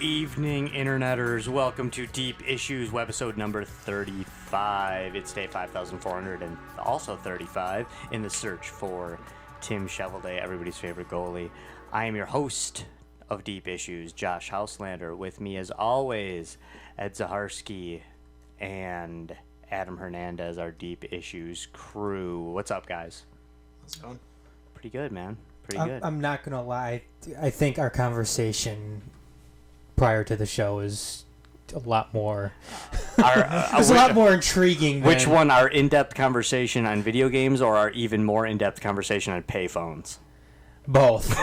evening, Interneters. Welcome to Deep Issues, webisode number 35. It's day 5,400 and also 35 in the search for Tim Shovelday, everybody's favorite goalie. I am your host of Deep Issues, Josh Houselander. With me, as always, Ed Zaharsky and Adam Hernandez, our Deep Issues crew. What's up, guys? How's it going? Pretty good, man. Pretty good. I'm not going to lie. I think our conversation prior to the show is a lot more... it's a lot more intriguing than... Which one, our in-depth conversation on video games or our even more in-depth conversation on payphones? Both.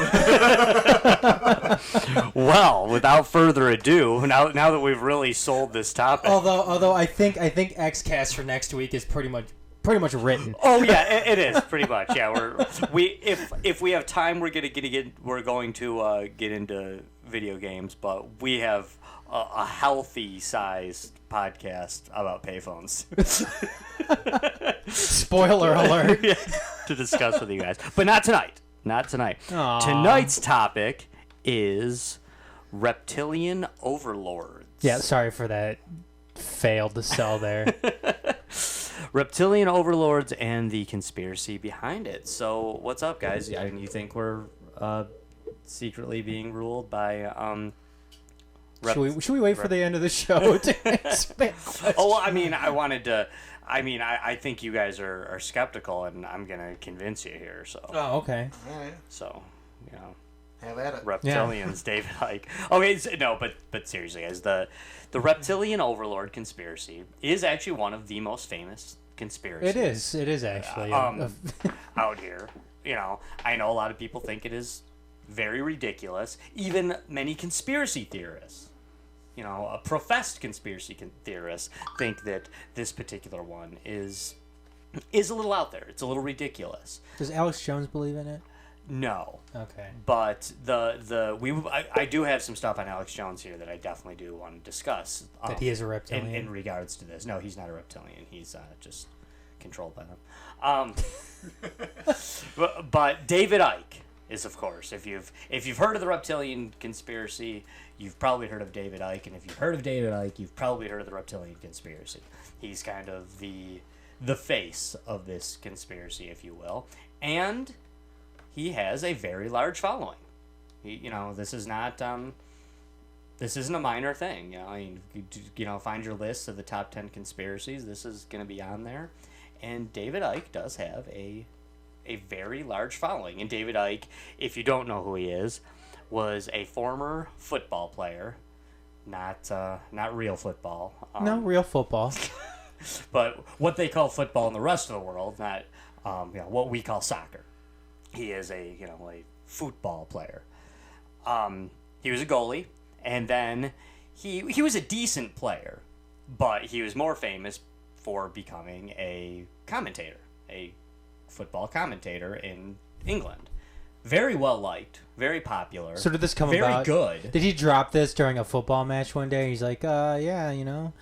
Well, without further ado, now that we've really sold this topic... Although I think XCast for next week is pretty much written. Oh yeah, it is pretty much. Yeah, if we have time, we're going to get into video games, but we have a healthy sized podcast about payphones. Spoiler alert. Yeah, to discuss with you guys, but not tonight. Not tonight. Aww. Tonight's topic is Reptilian overlords. Yeah, sorry for that. Failed to sell there. Reptilian overlords and the conspiracy behind it. So, what's up, guys? I mean, you think we're secretly being ruled by should we wait for the end of the show to expand? Oh, well, I mean, I think you guys are skeptical, and I'm gonna convince you here. So. Oh, okay. All right. So, you know. Have at it. Reptilians, yeah. David Icke. Okay, no, but seriously, guys, the Reptilian overlord conspiracy is actually one of the most famous conspiracies. It is actually out here. You know, I know a lot of people think it is very ridiculous. Even many conspiracy theorists, you know, professed conspiracy theorists, think that this particular one is a little out there. It's a little ridiculous. Does Alex Jones believe in it? No. Okay. But I do have some stuff on Alex Jones here that I definitely do want to discuss. That he is a reptilian? In regards to this. No, he's not a reptilian. He's just controlled by them. But David Icke is, of course, if you've heard of the reptilian conspiracy, you've probably heard of David Icke, and if you've heard of David Icke, you've probably heard of the reptilian conspiracy. He's kind of the face of this conspiracy, if you will, and he has a very large following. This is not this isn't a minor thing. Find your list of the top 10 conspiracies. This is going to be on there, and David Icke does have a very large following. And David Icke, if you don't know who he is, was a former football player, not real football. No, real football. But what they call football in the rest of the world, not what we call soccer. He is a football player. He was a goalie, and then he was a decent player, but he was more famous for becoming a commentator, a football commentator in England. Very well liked, very popular. So did this come very about? Very good. Did he drop this during a football match one day? He's like, yeah, you know.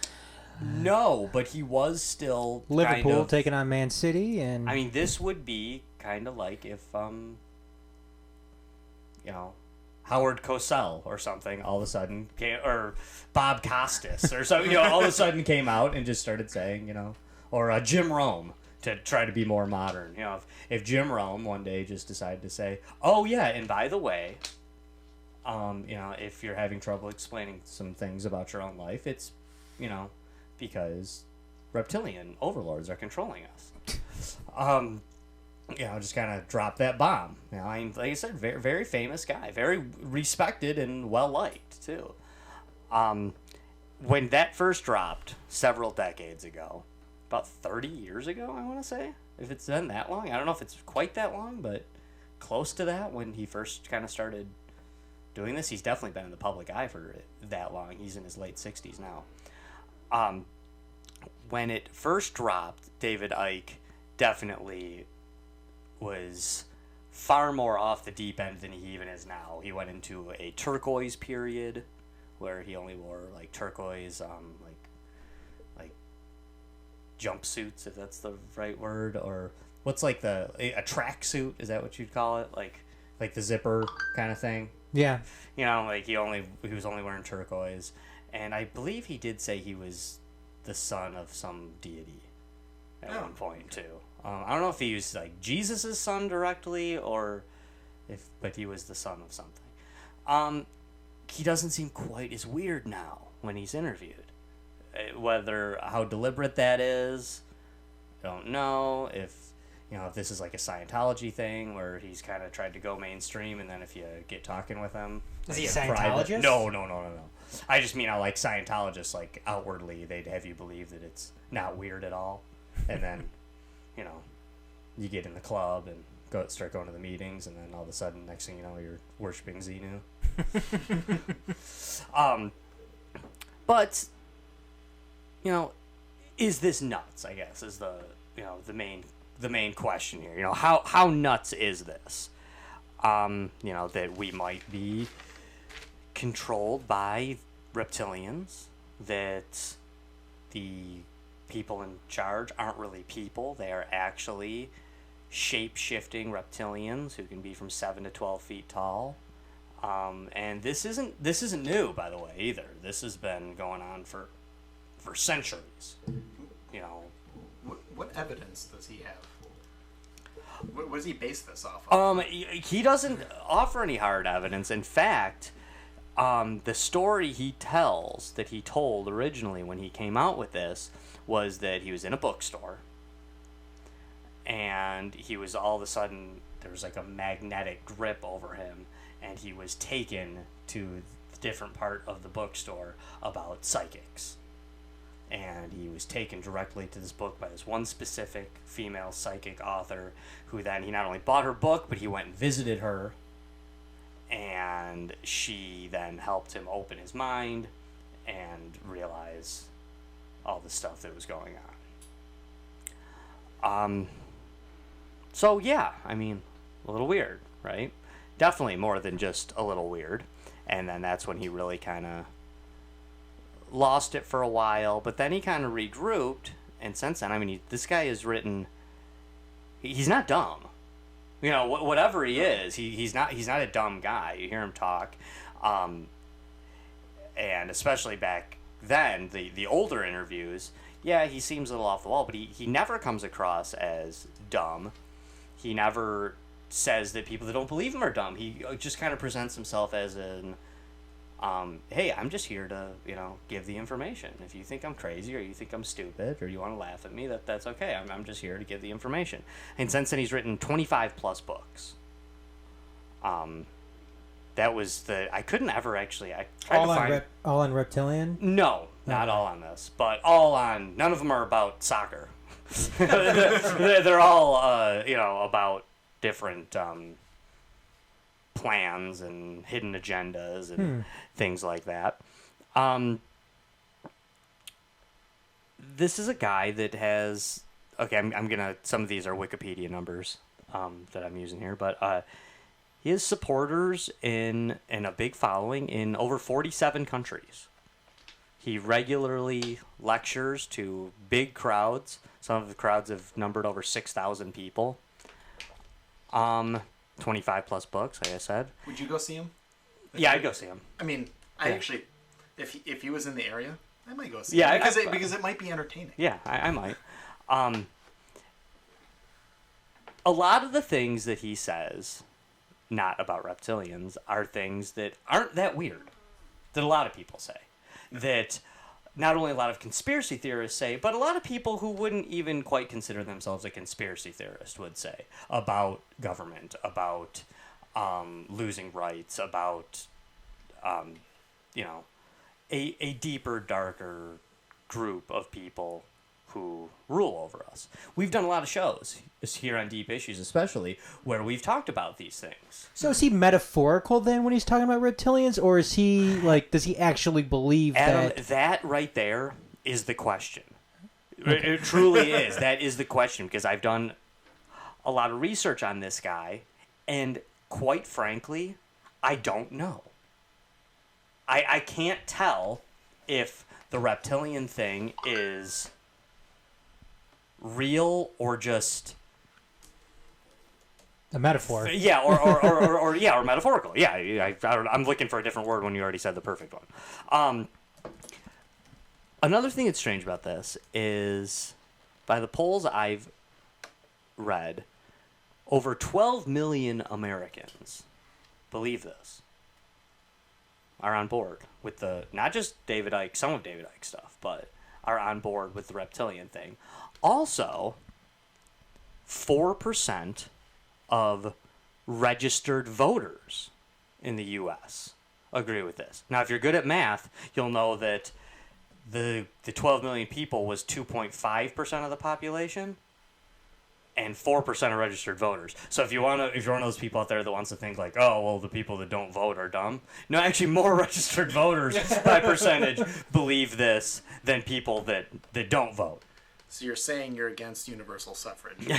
No, but he was still Liverpool taking on Man City, and I mean, this would be kind of like if Howard Cosell or something all of a sudden came, or Bob Costas or something, all of a sudden came out and just started saying, or Jim Rome, to try to be more modern. If Jim Rome one day just decided to say, oh yeah, and by the way, if you're having trouble explaining some things about your own life, it's because reptilian overlords are controlling us. Just kind of drop that bomb. Like I said, very, very famous guy, very respected and well liked too. When that first dropped several decades ago, about 30 years ago, I want to say, if it's been that long, I don't know if it's quite that long, but close to that. When he first kind of started doing this, he's definitely been in the public eye for that long. He's in his late 60s now. When it first dropped, David Icke definitely was far more off the deep end than he even is now. He went into a turquoise period where he only wore like turquoise like jumpsuits, if that's the right word, or what's like a tracksuit, is that what you'd call it, like the zipper kind of thing? Yeah. You know, like he was only wearing turquoise, and I believe he did say he was the son of some deity at one point too. I don't know if he was like Jesus' son directly but he was the son of something. He doesn't seem quite as weird now when he's interviewed. How deliberate that is, I don't know. If this is like a Scientology thing where he's kind of tried to go mainstream, and then if you get talking with him, is he a Scientologist? No. I just mean, like Scientologists, like outwardly, they'd have you believe that it's not weird at all, and then, you get in the club and start going to the meetings, and then all of a sudden, next thing you know, you're worshiping Xenu. But, is this nuts? I guess is the main question here. How nuts is this? That we might be controlled by reptilians, that the people in charge aren't really people, they are actually shape-shifting reptilians who can be from 7 to 12 feet tall. And this isn't new, by the way, either. This has been going on for centuries. What evidence does he have? What does he base this off of? He doesn't offer any hard evidence. In fact, the story he tells that he told originally when he came out with this was that he was in a bookstore, and he was all of a sudden, there was like a magnetic grip over him, and he was taken to the different part of the bookstore about psychics. And he was taken directly to this book by this one specific female psychic author, who then he not only bought her book, but he went and visited her, and she then helped him open his mind and realize all the stuff that was going on. So yeah, I mean, a little weird, right? Definitely more than just a little weird. And then that's when he really kind of lost it for a while, but then he kind of regrouped, and since then, I mean, this guy has written, he's not dumb. Whatever he is, he's not a dumb guy. You hear him talk, and especially back then, the older interviews, yeah, he seems a little off the wall, but he never comes across as dumb. He never says that people that don't believe him are dumb. He just kind of presents himself as an, hey, I'm just here to, give the information. If you think I'm crazy, or you think I'm stupid, or you want to laugh at me, that's okay. I'm just here to give the information. And since then, he's written 25 plus books. That was I couldn't ever actually, I tried to find... all on Reptilian? No, not all on this, but all on, none of them are about soccer. they're all, about different, plans and hidden agendas and things like that. This is a guy that has, okay, I'm gonna, some of these are Wikipedia numbers that I'm using here, but he has supporters in a big following in over 47 countries. He regularly lectures to big crowds. Some of the crowds have numbered over 6,000 people. 25 plus books, like I said. Would you go see him? Yeah, I'd go see him. I mean, I actually, if he was in the area, I might go see him. Yeah, because it might be entertaining. Yeah, I might. A lot of the things that he says, not about reptilians, are things that aren't that weird, that a lot of people say. That not only a lot of conspiracy theorists say, but a lot of people who wouldn't even quite consider themselves a conspiracy theorist would say about government, about losing rights, about, a deeper, darker group of people who rule over us. We've done a lot of shows here on Deep Issues, especially, where we've talked about these things. So is he metaphorical then when he's talking about reptilians, or is he does he actually believe Adam, that right there is the question. Okay. It truly is. That is the question, because I've done a lot of research on this guy, and quite frankly, I don't know. I can't tell if the reptilian thing is real or just A metaphor. Yeah, or metaphorical. Yeah, I'm looking for a different word when you already said the perfect one. Another thing that's strange about this is, by the polls I've read, over 12 million Americans believe this, are on board with the, not just David Icke, some of David Icke stuff, but are on board with the reptilian thing. Also, 4% of registered voters in the U.S. agree with this. Now, if you're good at math, you'll know that the 12 million people was 2.5% of the population and 4% of registered voters. So if you're one of those people out there that wants to think like, oh, well, the people that don't vote are dumb. No, actually, more registered voters by percentage believe this than people that don't vote. So you're saying you're against universal suffrage?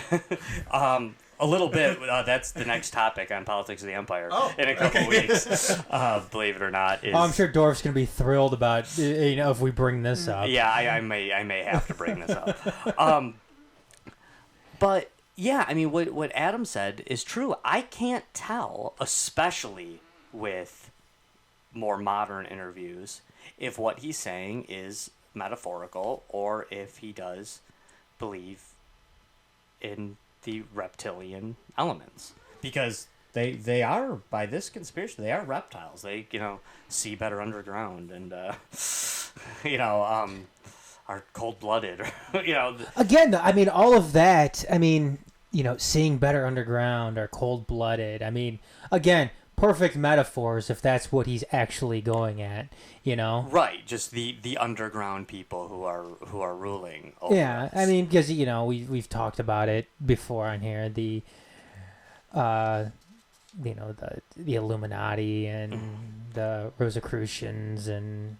A little bit. That's the next topic on Politics of the Empire in a couple weeks. Believe it or not. I'm sure Dorf's going to be thrilled about if we bring this up. Yeah, I may have to bring this up. But yeah, I mean, what Adam said is true. I can't tell, especially with more modern interviews, if what he's saying is metaphorical or if he does believe in the reptilian elements, because they are, by this conspiracy, they are reptiles. They see better underground and are cold-blooded. Again, I mean, all of that. I mean, seeing better underground or cold-blooded. I mean, again, perfect metaphors if that's what he's actually going at. Right, just the underground people who are ruling over us. I mean, because we've talked about it before on here, the the Illuminati and the Rosicrucians and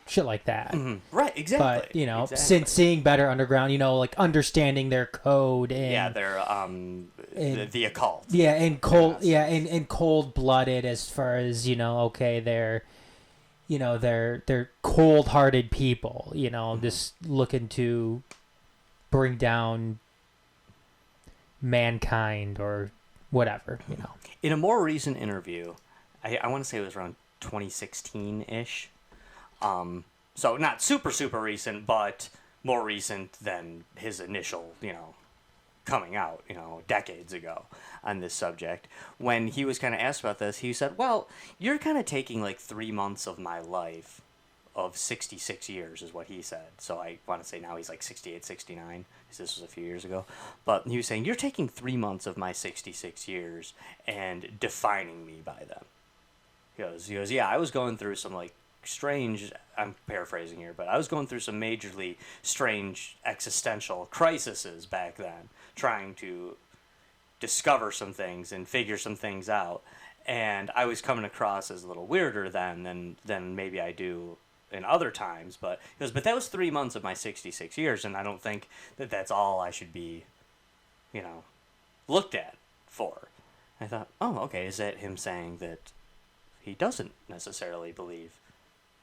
shit like that. Right, exactly. But since seeing better underground, like understanding their code and the occult. Yeah, and cold. Yeah, and cold-blooded as far as okay, they're cold-hearted people. Just looking to bring down mankind or whatever. In a more recent interview, I want to say it was around 2016-ish. So not super recent, but more recent than his initial, coming out, decades ago on this subject. When he was kind of asked about this, he said, well, you're kind of taking like 3 months of my life of 66 years is what he said. So I want to say now he's like 68, 69, because this was a few years ago. But he was saying, you're taking 3 months of my 66 years and defining me by them. He goes, yeah, I was going through some like strange, I'm paraphrasing here, but I was going through some majorly strange existential crises back then, trying to discover some things and figure some things out, and I was coming across as a little weirder then than maybe I do in other times. But he goes, but that was 3 months of my 66 years, and I don't think that that's all I should be looked at for. I thought, oh, okay, is that him saying that he doesn't necessarily believe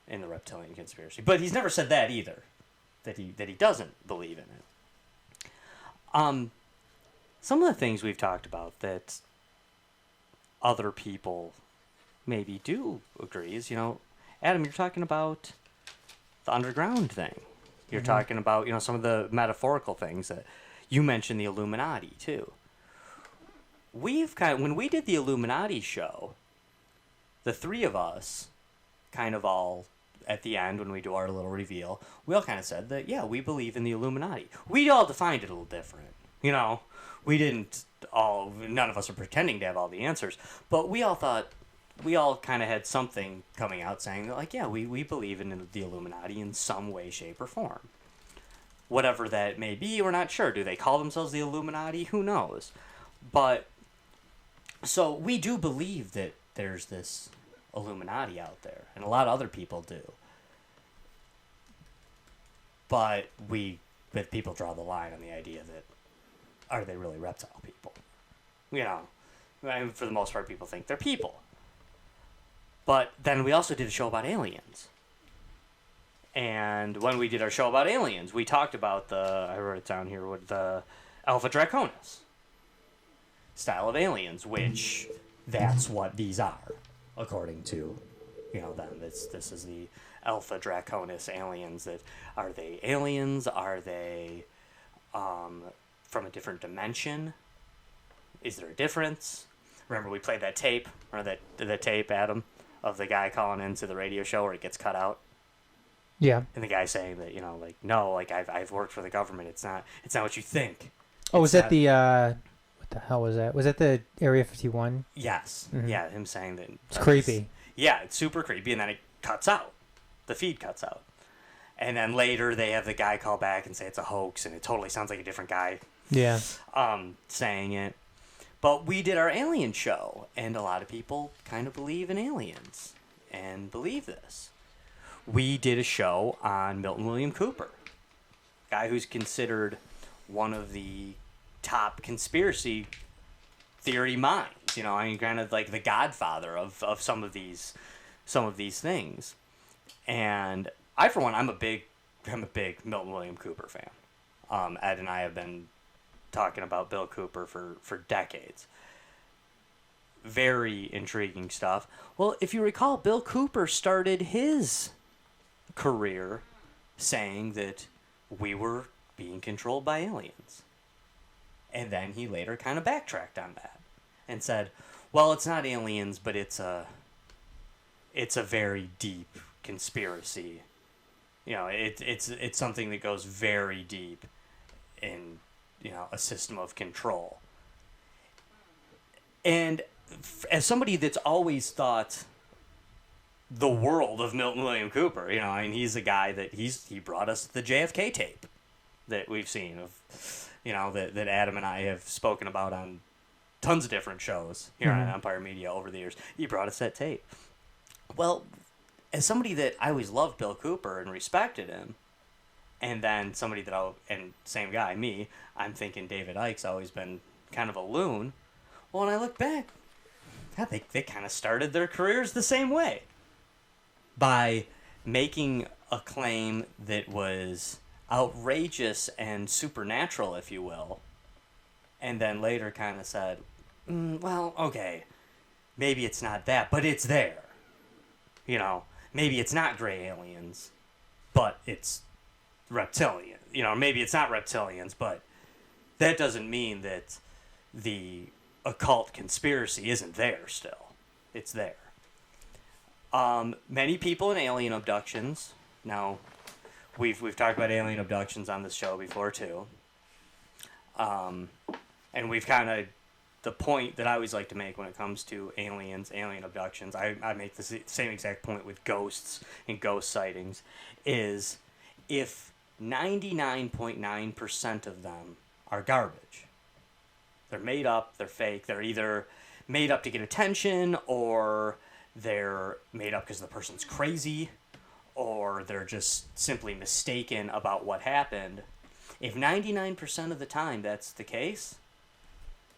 in the reptilian conspiracy? But he's never said that either, that he doesn't believe in it. Some of the things we've talked about that other people maybe do agree is, Adam, you're talking about the underground thing. You're talking about, some of the metaphorical things that you mentioned, the Illuminati too. When we did the Illuminati show, the three of us kind of all, at the end when we do our little reveal, we all kind of said that, yeah, we believe in the Illuminati. We all defined it a little different. We didn't all, none of us are pretending to have all the answers, but we all thought, we all kind of had something coming out saying that, like, yeah, we believe in the Illuminati in some way, shape, or form. Whatever that may be, we're not sure. Do they call themselves the Illuminati? Who knows? But, so we do believe that there's this Illuminati out there, and a lot of other people do. But people draw the line on the idea that, are they really reptile people? For the most part, people think they're people. But then we also did a show about aliens. And when we did our show about aliens, we talked about I wrote it down here, with the Alpha Draconis. style of aliens, which that's what these are, according to, them. This is the Alpha Draconis aliens. That are they aliens? Are they from a different dimension? Is there a difference? Remember we played that tape, or the tape, Adam, of the guy calling into the radio show where it gets cut out, Yeah. and the guy saying that no, I've worked for the government. It's not what you think. Oh, was It's that not- the what the hell was that? Was that the Area 51? Yes. Mhm. Yeah, him saying that. It's creepy. Yeah, it's super creepy, and then it cuts out. The feed cuts out. And then later they have the guy call back and say it's a hoax, and it totally sounds like a different guy Yeah. saying it. But we did our alien show, and a lot of people kind of believe in aliens and believe this. We did a show on Milton William Cooper, guy who's considered one of the top conspiracy theory minds. Kind of like the godfather of some of these things. And I, for one, I'm a big Milton William Cooper fan. Ed and I have been talking about Bill Cooper for decades. Very intriguing stuff. Well, if you recall, Bill Cooper started his career saying that we were being controlled by aliens. And then he later kind of backtracked on that and said, well, it's not aliens, but it's a very deep conspiracy. It's something that goes very deep in a system of control. And as somebody that's always thought the world of Milton William Cooper, he's a guy that he brought us the JFK tape that we've seen of, that Adam and I have spoken about on tons of different shows here on Empire Media over the years. He brought us that tape. Well, as somebody that I always loved Bill Cooper and respected him, and then somebody and same guy, me, I'm thinking David Icke's always been kind of a loon. Well, when I look back, yeah, they kind of started their careers the same way. By making a claim that was outrageous and supernatural, if you will, and then later kind of said, well, okay, maybe it's not that, but it's there. Maybe it's not gray aliens, but it's reptilian. Maybe it's not reptilians, but that doesn't mean that the occult conspiracy isn't there still. It's there. Many people in alien abductions. Now, we've talked about alien abductions on this show before too. And we've kind of, the point that I always like to make when it comes to alien abductions, I make the same exact point with ghosts and ghost sightings, is if 99.9% of them are garbage. They're made up, they're fake, they're either made up to get attention, or they're made up because the person's crazy, or they're just simply mistaken about what happened. If 99% of the time that's the case,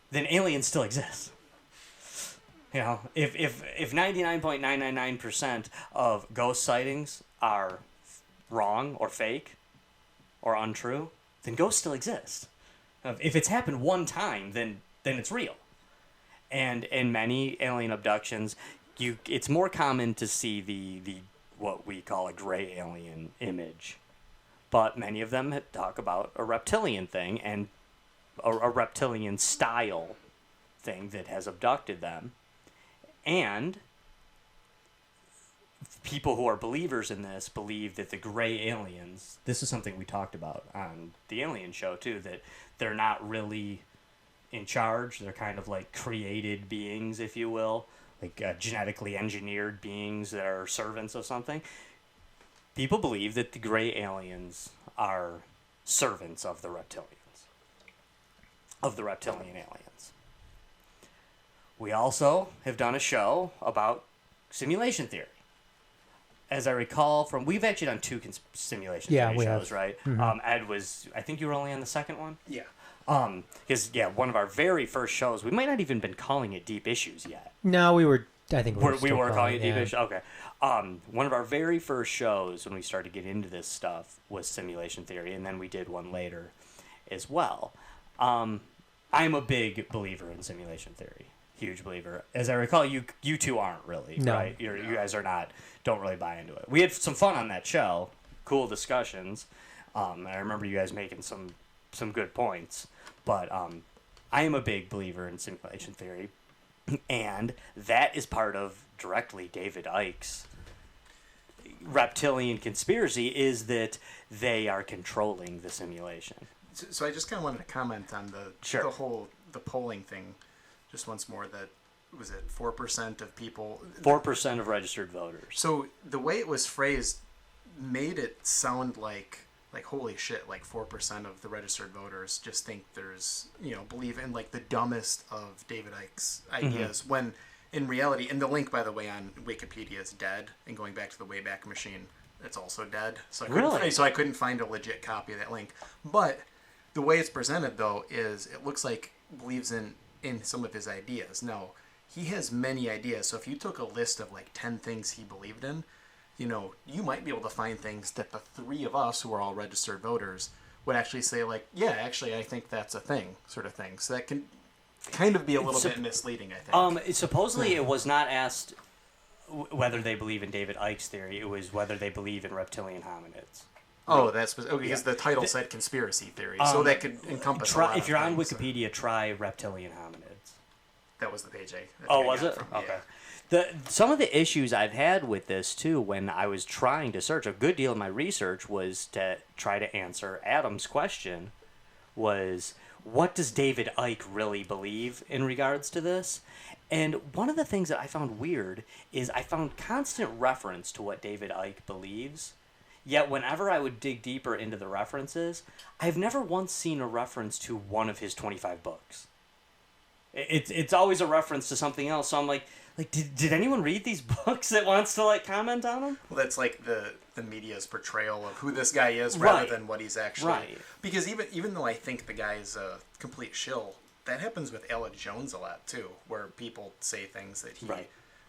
then aliens still exist. If 99.999% of ghost sightings are wrong or fake or untrue, then ghosts still exist. If it's happened one time, then it's real. And in many alien abductions, it's more common to see the what we call a gray alien image. But many of them talk about a reptilian thing and a reptilian style thing that has abducted them. And people who are believers in this believe that the gray aliens, this is something we talked about on the Alien show too, that they're not really in charge. They're kind of like created beings, if you will, like genetically engineered beings that are servants of something. People believe that the gray aliens are servants of the reptilians, of the reptilian aliens. We also have done a show about simulation theory. As I recall we've actually done two simulation theory shows, have. right? Mm-hmm. Ed I think you were only on the second one? Yeah. Because, one of our very first shows, we might not even been calling it Deep Issues yet. No, we were. I think We were calling it Deep yeah. Issues? Okay. One of our very first shows when we started to get into this stuff was simulation theory, and then we did one later as well. I'm a big believer in simulation theory. Huge believer. As I recall, you two aren't really, No. right? You guys are not. Don't really buy into it. We had some fun on that show. Cool discussions. I remember you guys making some good points. But I am a big believer in simulation theory, and that is part of directly David Icke's reptilian conspiracy, is that they are controlling the simulation. So I just kind of wanted to comment on the polling thing, just once more. That was it. 4% of people. 4% of registered voters. So the way it was phrased made it sound like holy shit, like 4% of the registered voters just think there's, believe in like the dumbest of David Icke's ideas, when in reality, and the link, by the way, on Wikipedia is dead, and going back to the Wayback Machine, it's also dead. So I couldn't find a legit copy of that link. But the way it's presented, though, is it looks like believes in some of his ideas. Now, he has many ideas, so if you took a list of like 10 things he believed in, you might be able to find things that the three of us who are all registered voters would actually say, like, yeah, actually, I think that's a thing, sort of thing. So that can kind of be a little bit misleading, I think. Supposedly it was not asked whether they believe in David Icke's theory. It was whether they believe in reptilian hominids. Oh, that's because the title said conspiracy theory, so that could encompass a lot if you're of on things. Wikipedia, try reptilian hominids. That was the page I Oh, I was got it? from, Okay. yeah. Some of the issues I've had with this, too, when I was trying to search, a good deal of my research was to try to answer Adam's question, was what does David Icke really believe in regards to this? And one of the things that I found weird is I found constant reference to what David Icke believes, yet whenever I would dig deeper into the references, I've never once seen a reference to one of his 25 books. It's always a reference to something else, so I'm like, did anyone read these books that wants to like comment on them? Well, that's like the media's portrayal of who this guy is rather than what he's actually. Right. Because even though I think the guy's a complete shill, that happens with Alex Jones a lot too, where people say things that he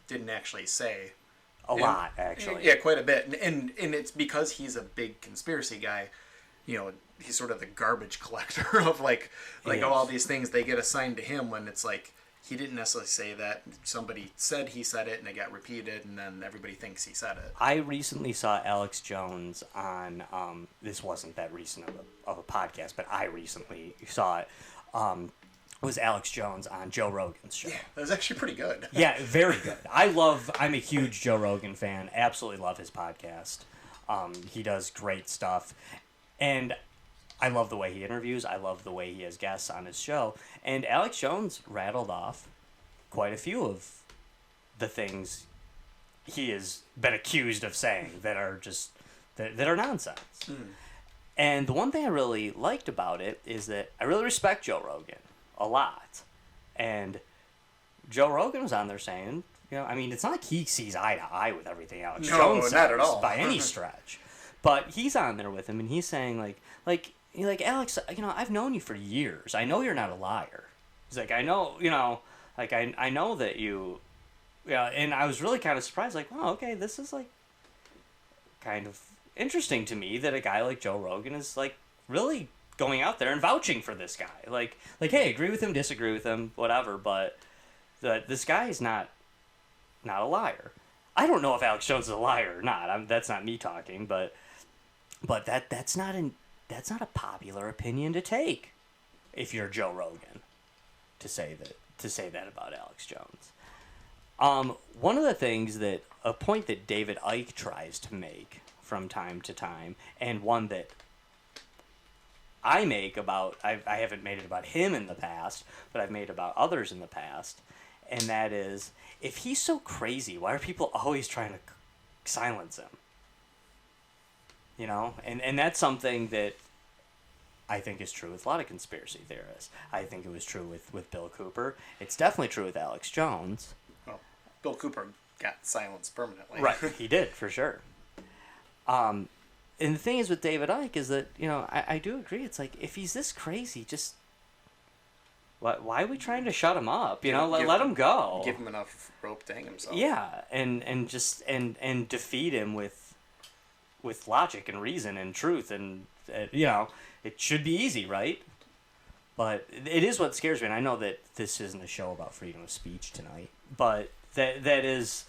didn't actually say. A lot, actually. Yeah, quite a bit, and it's because he's a big conspiracy guy. He's sort of the garbage collector of like all these things they get assigned to him, when it's like he didn't necessarily say that. Somebody said he said it, and it got repeated, and then everybody thinks he said it. I recently saw Alex Jones on, this wasn't that recent of a podcast, but I recently saw it, was Alex Jones on Joe Rogan's show. Yeah, that was actually pretty good. Yeah, very good. I'm a huge Joe Rogan fan. Absolutely love his podcast. He does great stuff. And I love the way he interviews. I love the way he has guests on his show. And Alex Jones rattled off quite a few of the things he has been accused of saying that are just that are nonsense. And the one thing I really liked about it is that I really respect Joe Rogan a lot. And Joe Rogan was on there saying, it's not like he sees eye to eye with everything Alex Jones says, not at all. by any stretch. But he's on there with him, and he's saying, like Alex, I've known you for years. I know you're not a liar. He's like, I know, I know that you, and I was really kind of surprised, like, wow, okay, this is, like, kind of interesting to me that a guy like Joe Rogan is, like, really going out there and vouching for this guy. Like, hey, agree with him, disagree with him, whatever, but this guy is not a liar. I don't know if Alex Jones is a liar or not. That's not me talking, but that's not a popular opinion to take if you're Joe Rogan to say that about Alex Jones. One of the things a point that David Icke tries to make from time to time, and one that I make about, I haven't made it about him in the past, but I've made about others in the past, and that is, if he's so crazy, why are people always trying to silence him? And that's something that I think is true with a lot of conspiracy theorists. I think it was true with Bill Cooper. It's definitely true with Alex Jones. Well, Bill Cooper got silenced permanently. Right, he did, for sure. And the thing is with David Icke is that, I do agree. It's like, if he's this crazy, just... Why are we trying to shut him up? Let him go. Give him enough rope to hang himself. Yeah, and defeat him with logic and reason and truth, and it should be easy, right? But it is what scares me, and I know that this isn't a show about freedom of speech tonight, but that is,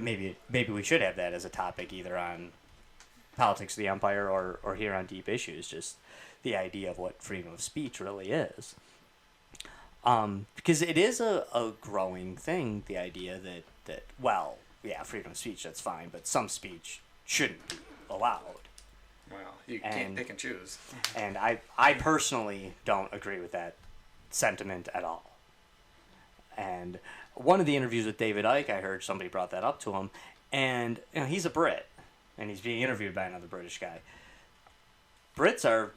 maybe we should have that as a topic either on Politics of the Empire or here on Deep Issues, just the idea of what freedom of speech really is. Because it is a growing thing, the idea that freedom of speech, that's fine, but some speech shouldn't be allowed. Well, you can't pick and choose. And I personally don't agree with that sentiment at all. And one of the interviews with David Icke, I heard somebody brought that up to him, and he's a Brit, and he's being interviewed by another British guy. Brits are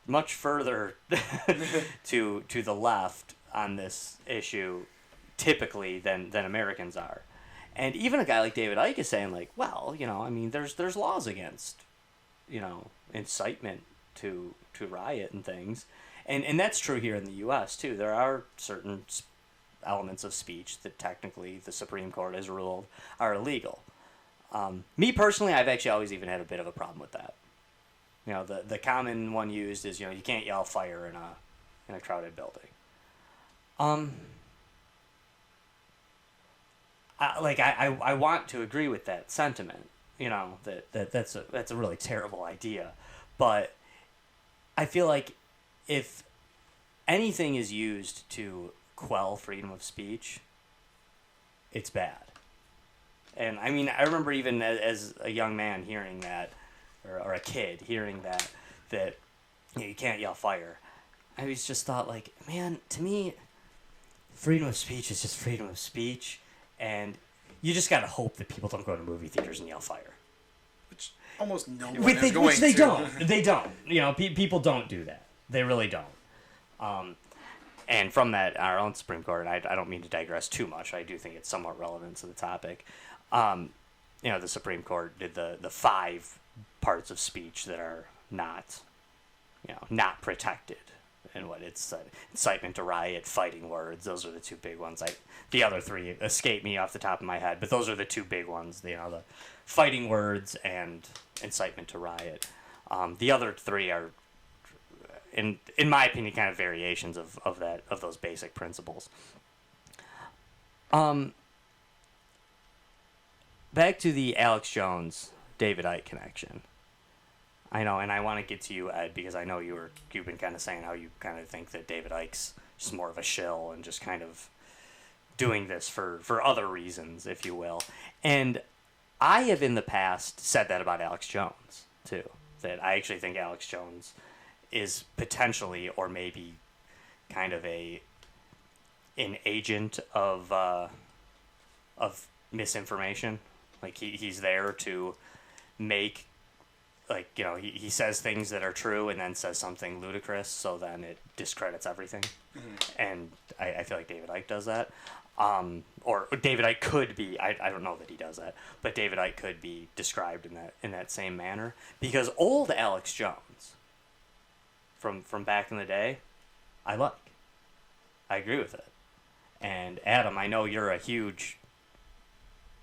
much further to the left on this issue, typically, than Americans are. And even a guy like David Icke is saying, like, well, there's laws against incitement to riot and things. And that's true here in the U.S., too. There are certain elements of speech that technically the Supreme Court has ruled are illegal. Me personally, I've actually always even had a bit of a problem with that. The common one used is, you can't yell fire in a crowded building. I want to agree with that sentiment. That's a really terrible idea, but I feel like if anything is used to quell freedom of speech, it's bad. And I remember even as a young man hearing that, or a kid hearing that you can't yell fire. I always just thought, like, man, to me, freedom of speech is just freedom of speech, and you just gotta hope that people don't go to movie theaters and yell fire. Which almost no one Which is going they to. don't. They don't. People don't do that. They really don't. And from that, our own Supreme Court, and I don't mean to digress too much. I do think it's somewhat relevant to the topic. The Supreme Court did the 5 parts of speech that are not protected. And what it's incitement to riot, fighting words. Those are the 2 big ones. The other 3 escape me off the top of my head, but those are the 2 big ones. The fighting words and incitement to riot. The other 3 are, in my opinion, kind of variations of those basic principles. Back to the Alex Jones David Icke connection. I know, and I want to get to you, Ed, because I know you've been kind of saying how you kind of think that David Icke's just more of a shill and just kind of doing this for other reasons, if you will. And I have in the past said that about Alex Jones, too. That I actually think Alex Jones is potentially, or maybe kind of an agent of misinformation. Like, he's there to make, like, he says things that are true and then says something ludicrous, so then it discredits everything. Mm-hmm. And I feel like David Icke does that. Or David Icke could be, I don't know that he does that, but David Icke could be described in that same manner. Because old Alex Jones, from back in the day, I like. I agree with it. And Adam, I know you're a huge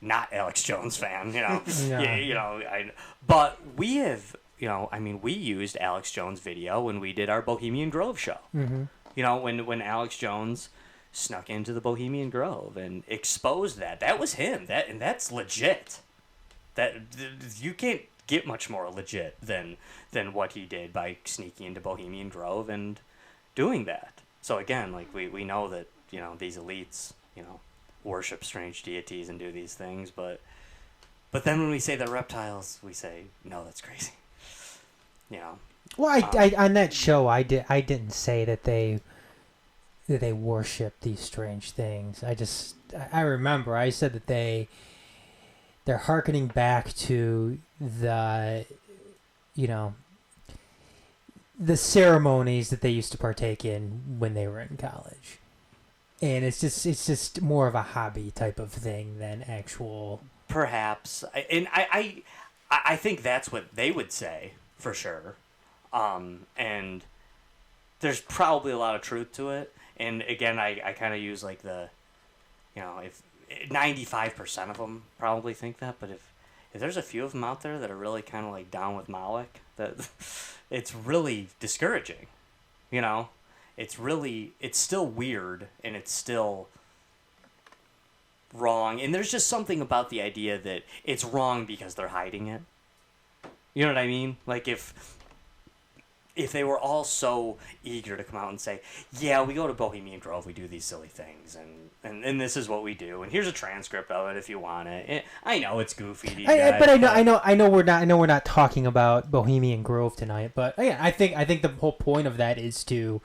not Alex Jones fan, Yeah. But we have, we used Alex Jones video when we did our Bohemian Grove show. Mm-hmm. When Alex Jones snuck into the Bohemian Grove and exposed that was him. And that's legit. That you can't get much more legit than what he did by sneaking into Bohemian Grove and doing that. So again, like we know that these elites worship strange deities and do these things, but then when we say they're reptiles, we say no, that's crazy. Well, I on that show I didn't say that they worship these strange things. I remember I said that they're hearkening back to the ceremonies that they used to partake in when they were in college. And it's just more of a hobby type of thing than actual. Perhaps, I think that's what they would say for sure, and there's probably a lot of truth to it. And again, I kind of use like if 95% of them probably think that, but if there's a few of them out there that are really kind of like down with Malik, that it's really discouraging, it's still weird, and it's still wrong. And there's just something about the idea that it's wrong because they're hiding it. You know what I mean? Like, if they were all so eager to come out and say, yeah, we go to Bohemian Grove, we do these silly things, and this is what we do, and here's a transcript of it if you want it. I know it's goofy to you guys, but I know we're not talking about Bohemian Grove tonight, but yeah, I think the whole point of that is to,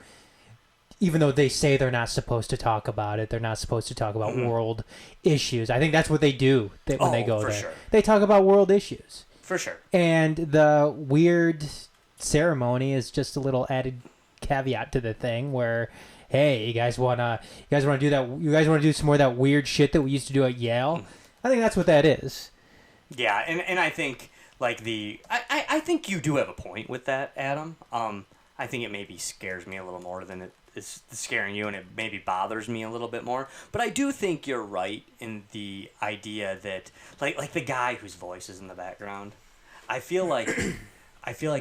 even though they say they're not supposed to talk about it, they're not supposed to talk about world issues. I think that's what they do when they go there. Sure. They talk about world issues. For sure. And the weird ceremony is just a little added caveat to the thing where, hey, you guys wanna do that? You guys wanna do some more of that weird shit that we used to do at Yale? I think that's what that is. Yeah, and I think like I think you do have a point with that, Adam. I think it maybe scares me a little more than it is scaring you, and it maybe bothers me a little bit more. But I do think you're right in the idea that like the guy whose voice is in the background. I feel like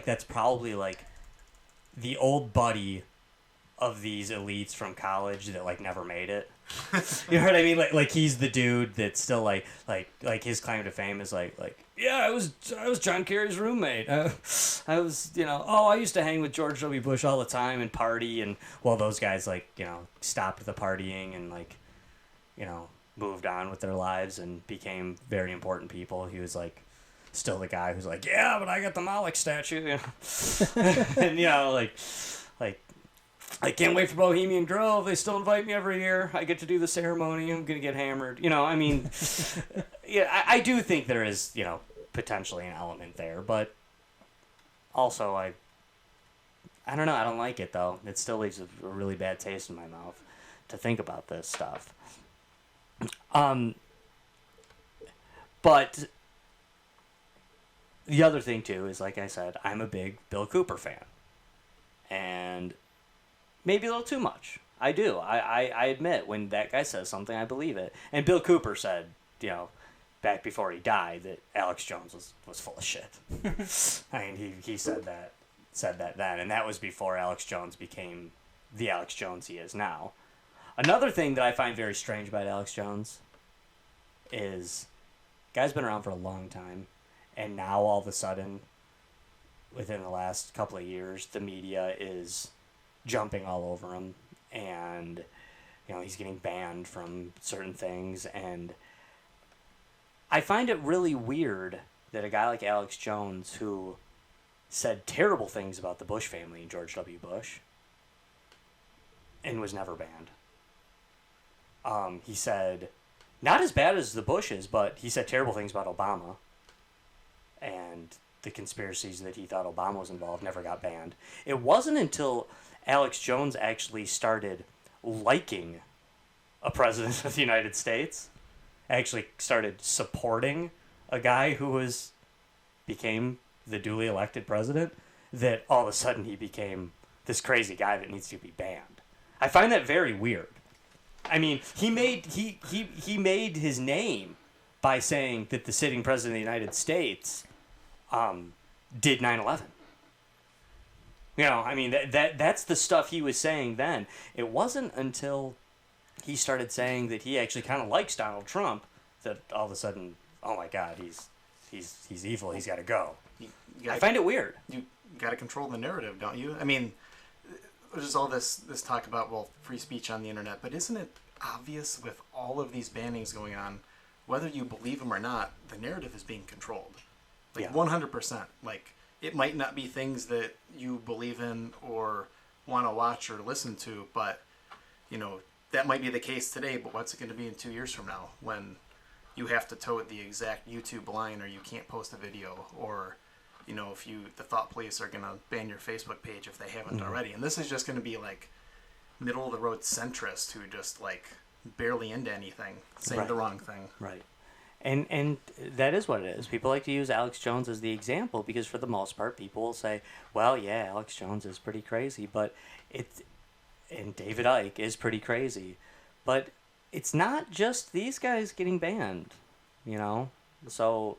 that's probably like the old buddy of these elites from college that like never made it. You know what I mean? Like he's the dude that's still like his claim to fame is like yeah, I was John Kerry's roommate. I was, I used to hang with George W. Bush all the time and party, and well, those guys stopped the partying and moved on with their lives and became very important people. He was like still the guy who's like, yeah, but I got the Moloch statue, and I can't wait for Bohemian Grove. They still invite me every year. I get to do the ceremony. I'm gonna get hammered. I mean, yeah, I do think there is, potentially an element there, but also I don't know. I don't like it though. It still leaves a really bad taste in my mouth to think about this stuff. But the other thing too is, like I said, I'm a big Bill Cooper fan, and maybe a little too much. I do. I admit when that guy says something, I believe it. And Bill Cooper said, back before he died, that Alex Jones was full of shit. I mean, he said that then, and that was before Alex Jones became the Alex Jones he is now. Another thing that I find very strange about Alex Jones is, guy's been around for a long time, and now all of a sudden, within the last couple of years, the media is jumping all over him, and he's getting banned from certain things, and I find it really weird that a guy like Alex Jones, who said terrible things about the Bush family and George W. Bush, and was never banned. He said, not as bad as the Bushes, but he said terrible things about Obama, and the conspiracies that he thought Obama was involved never got banned. It wasn't until Alex Jones actually started liking a president of the United States, actually started supporting a guy who became the duly elected president, that all of a sudden he became this crazy guy that needs to be banned. I find that very weird. I mean, he made his name by saying that the sitting president of the United States did 9/11. I mean, that's the stuff he was saying then. It wasn't until he started saying that he actually kind of likes Donald Trump that all of a sudden, oh my God, he's evil. He's got to go. I find it weird. You got to control the narrative, don't you? I mean, there's all this talk about, free speech on the internet, but isn't it obvious with all of these bannings going on, whether you believe them or not, the narrative is being controlled. 100%. Like, it might not be things that you believe in or want to watch or listen to, but, that might be the case today, but what's it going to be in 2 years from now when you have to toe the exact YouTube line, or you can't post a video, or, if the thought police are going to ban your Facebook page if they haven't already. And this is just going to be like middle of the road centrist who just like barely into anything, saying the wrong thing. Right. And that is what it is. People like to use Alex Jones as the example because for the most part people will say, well, yeah, Alex Jones is pretty crazy, and David Icke is pretty crazy. But it's not just these guys getting banned, So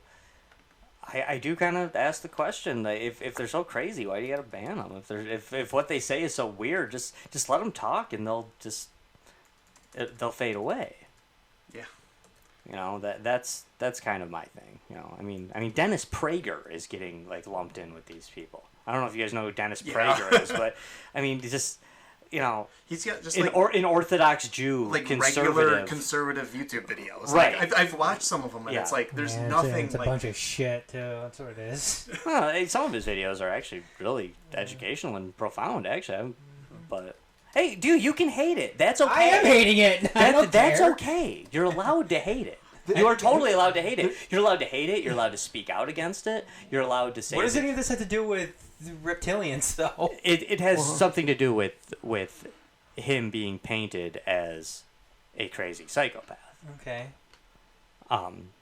I do kind of ask the question, if they're so crazy, why do you gotta ban them? If what they say is so weird, just let them talk and they'll fade away. Yeah. You know, that's kind of my thing. You know, I mean Dennis Prager is getting like lumped in with these people. I don't know if you guys know who Dennis Prager is, but I mean just, you know, he's got just an Orthodox Jew, like conservative. regular conservative YouTube videos. Right. Like, I've watched some of them, and it's like there's nothing. It's a like, bunch of shit too. That's what it is. Well, some of his videos are actually really educational and profound, actually. But hey, dude, you can hate it. That's okay. I am hating it. That's okay. You're allowed to hate it. You are totally allowed to hate it. You're allowed to hate it. You're allowed to speak out against it. You're allowed to say. What does any of this have to do with reptilians, though? It has something to do with him being painted as a crazy psychopath. Okay.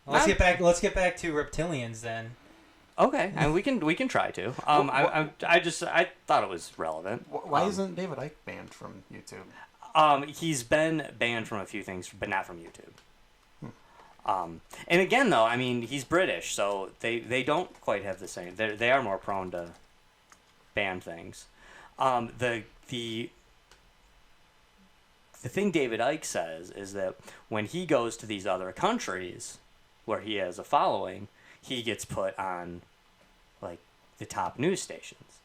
Let's get back to reptilians then. Okay, and we can try to. I thought it was relevant. Why isn't David Icke banned from YouTube? He's been banned from a few things, but not from YouTube. And again, though, I mean, he's British, so they don't quite have the same. They are more prone to ban things. The thing David Icke says is that when he goes to these other countries where he has a following, he gets put on like the top news stations.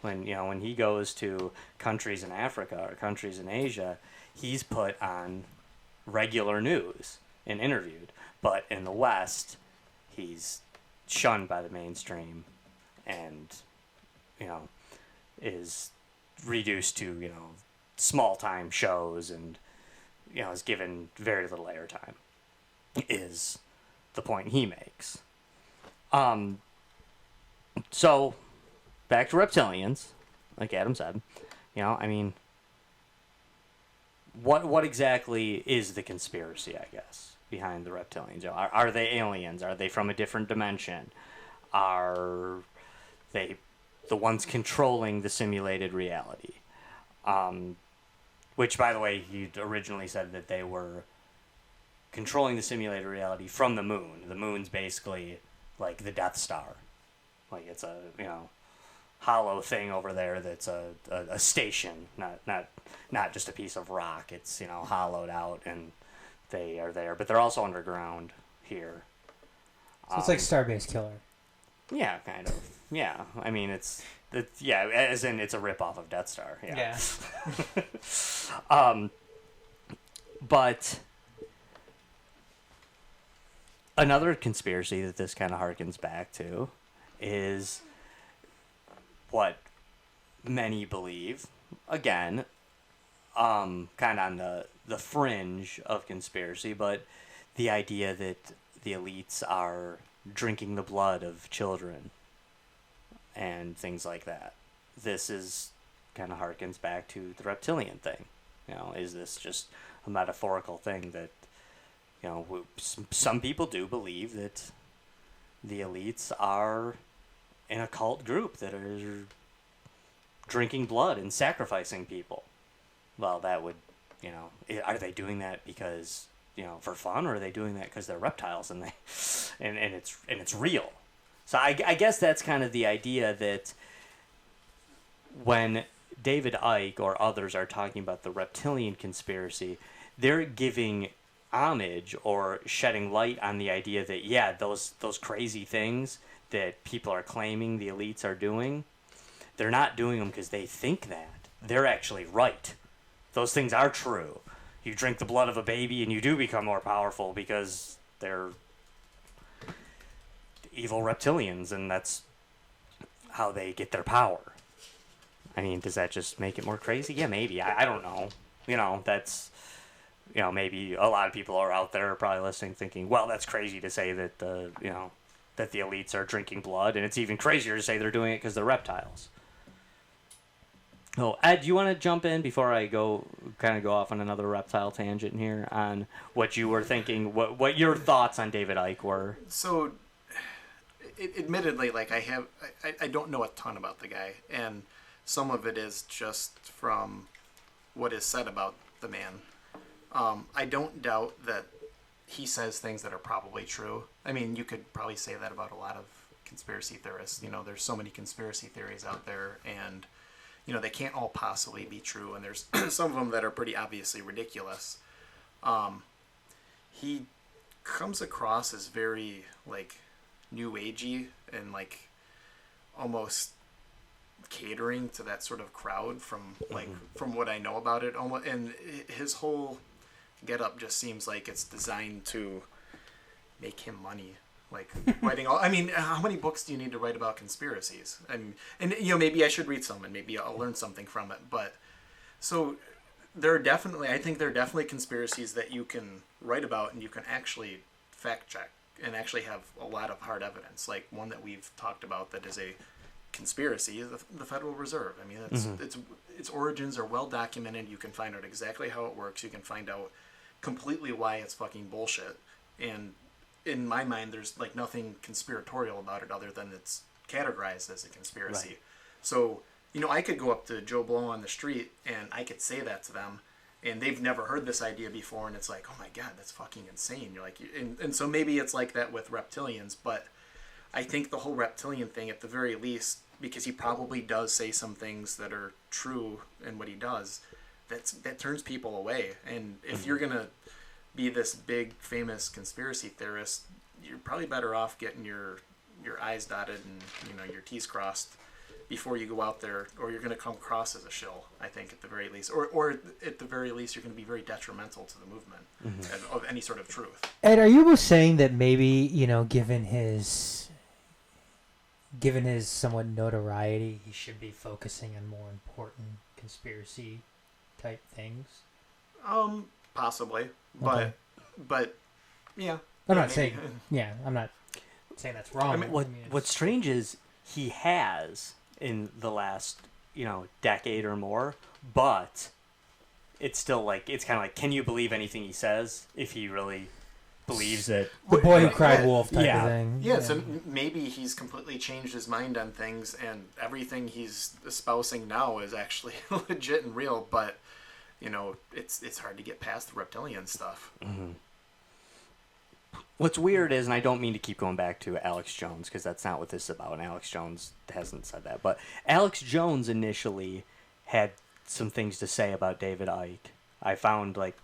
When he goes to countries in Africa or countries in Asia, he's put on regular news and interviewed. But in the West, he's shunned by the mainstream and, is reduced to, small time shows and, is given very little airtime, is the point he makes. So back to reptilians, like Adam said, what exactly is the conspiracy, I guess, behind the reptilians? Are they aliens? Are they from a different dimension? Are they the ones controlling the simulated reality? Which, by the way, he originally said that they were controlling the simulated reality from the moon. The moon's basically like the Death Star. Like it's a, hollow thing over there that's a station, not just a piece of rock. It's, hollowed out, and they are there. But they're also underground here. So it's like Starbase Killer. Yeah, kind of. Yeah, I mean, as in it's a ripoff of Death Star. Yeah. But another conspiracy that this kind of harkens back to is what many believe, again, kind of on the fringe of conspiracy, but the idea that the elites are drinking the blood of children and things like that. This is kind of harkens back to the reptilian thing. Is this just a metaphorical thing that, some people do believe that the elites are an occult group that are drinking blood and sacrificing people. Well, that would, are they doing that because, for fun, or are they doing that because they're reptiles and it's real? So I guess that's kind of the idea, that when David Icke or others are talking about the reptilian conspiracy, they're giving homage or shedding light on the idea that, those crazy things that people are claiming the elites are doing, they're not doing them because they think that. They're actually right. Those things are true. You drink the blood of a baby and you do become more powerful because they're evil reptilians, and that's how they get their power. I mean, does that just make it more crazy? Yeah, maybe. I don't know. That's, maybe a lot of people are out there probably listening thinking, well, that's crazy to say that that the elites are drinking blood, and it's even crazier to say they're doing it because they're reptiles. Oh, Ed, do you want to jump in before I go off on another reptile tangent here on what you were thinking, what your thoughts on David Icke were? So, admittedly, like I don't know a ton about the guy, and some of it is just from what is said about the man. I don't doubt that he says things that are probably true. I mean, you could probably say that about a lot of conspiracy theorists. You know, there's so many conspiracy theories out there, and you know, they can't all possibly be true, and there's some of them that are pretty obviously ridiculous. He comes across as very, like, new agey and, like, almost catering to that sort of crowd from, like, from what I know about it. Almost, and his whole getup just seems like it's designed to make him money. Like, writing all... I mean, how many books do you need to write about conspiracies? And you know, maybe I should read some, and maybe I'll learn something from it. But, so, I think there are definitely conspiracies that you can write about and you can actually fact check and actually have a lot of hard evidence. Like, one that we've talked about that is a conspiracy is the Federal Reserve. I mean, its origins are well documented. You can find out exactly how it works. You can find out completely why it's fucking bullshit. And in my mind, there's like nothing conspiratorial about it other than it's categorized as a conspiracy. Right. So, you know, I could go up to Joe Blow on the street and I could say that to them, and they've never heard this idea before, and it's like, oh my god, that's fucking insane. You're like, and so maybe it's like that with reptilians, but I think the whole reptilian thing, at the very least, because he probably does say some things that are true in what he does, that turns people away. And if you're gonna be this big famous conspiracy theorist, you're probably better off getting your I's dotted and, you know, your T's crossed before you go out there, or you're going to come across as a shill, I think, at the very least. Or at the very least, you're going to be very detrimental to the movement of any sort of truth. Ed, are you saying that maybe, you know, given his somewhat notoriety, he should be focusing on more important conspiracy type things? Possibly. Okay. But yeah. I'm not saying that's wrong. I mean, what's strange is he has in the last, you know, decade or more, but it's still like, it's kind of like, can you believe anything he says if he really believes it? The boy who cried wolf type of thing. Yeah, so maybe he's completely changed his mind on things, and everything he's espousing now is actually legit and real, but, you know, it's hard to get past the reptilian stuff. Mm-hmm. What's weird is, and I don't mean to keep going back to Alex Jones, because that's not what this is about, and Alex Jones hasn't said that, but Alex Jones initially had some things to say about David Icke. I found, like,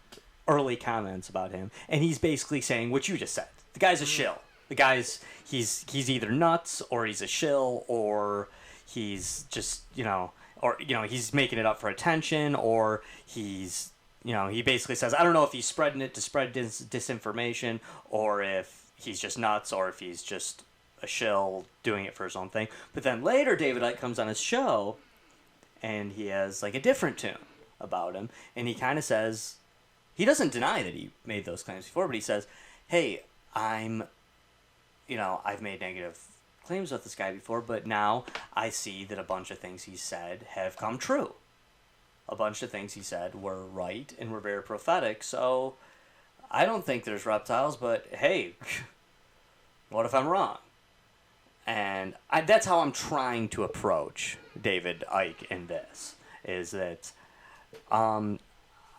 early comments about him, and he's basically saying what you just said. The guy's a shill. The guy's, he's either nuts, or he's a shill, or he's just, you know, or, you know, he's making it up for attention, or he's... You know, he basically says, I don't know if he's spreading it to spread disinformation, or if he's just nuts, or if he's just a shill doing it for his own thing. But then later, David Icke comes on his show, and he has, like, a different tune about him. And he kind of says, he doesn't deny that he made those claims before, but he says, hey, I've made negative claims with this guy before, but now I see that a bunch of things he said have come true. A bunch of things he said were right and were very prophetic, so I don't think there's reptiles, but hey, what if I'm wrong? And that's how I'm trying to approach David Icke in this, is that I've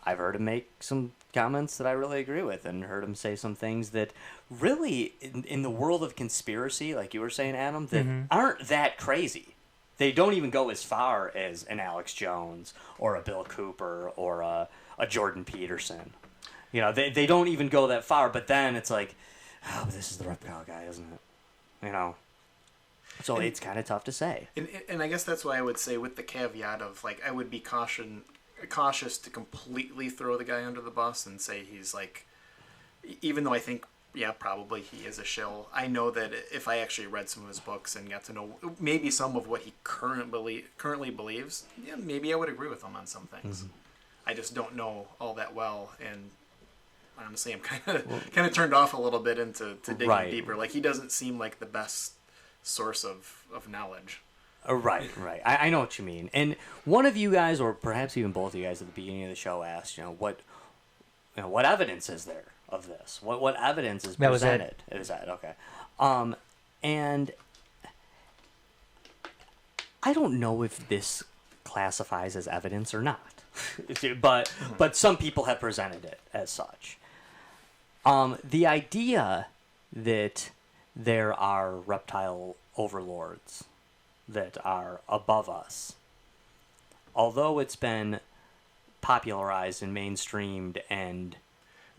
heard him make some comments that I really agree with, and heard him say some things that really, in the world of conspiracy, like you were saying, Adam, that aren't that crazy. They don't even go as far as an Alex Jones or a Bill Cooper or a Jordan Peterson. You know, they don't even go that far, but then it's like, oh, this is the reptile guy, isn't it? You know? So it's kind of tough to say. And I guess that's why I would say, with the caveat of, like, I would be cautious to completely throw the guy under the bus and say he's, like, even though I think, yeah, probably he is a shill, I know that if I actually read some of his books and got to know maybe some of what he currently believes, yeah, maybe I would agree with him on some things. Mm-hmm. I just don't know all that well, and honestly, I'm kind of turned off a little bit into digging deeper. Like, he doesn't seem like the best source of knowledge. Right. I know what you mean. And one of you guys, or perhaps even both of you guys at the beginning of the show, asked, what evidence is there of this? What evidence is presented? It was that, okay. And I don't know if this classifies as evidence or not, but some people have presented it as such. The idea that there are reptile overlords that are above us, although it's been popularized and mainstreamed and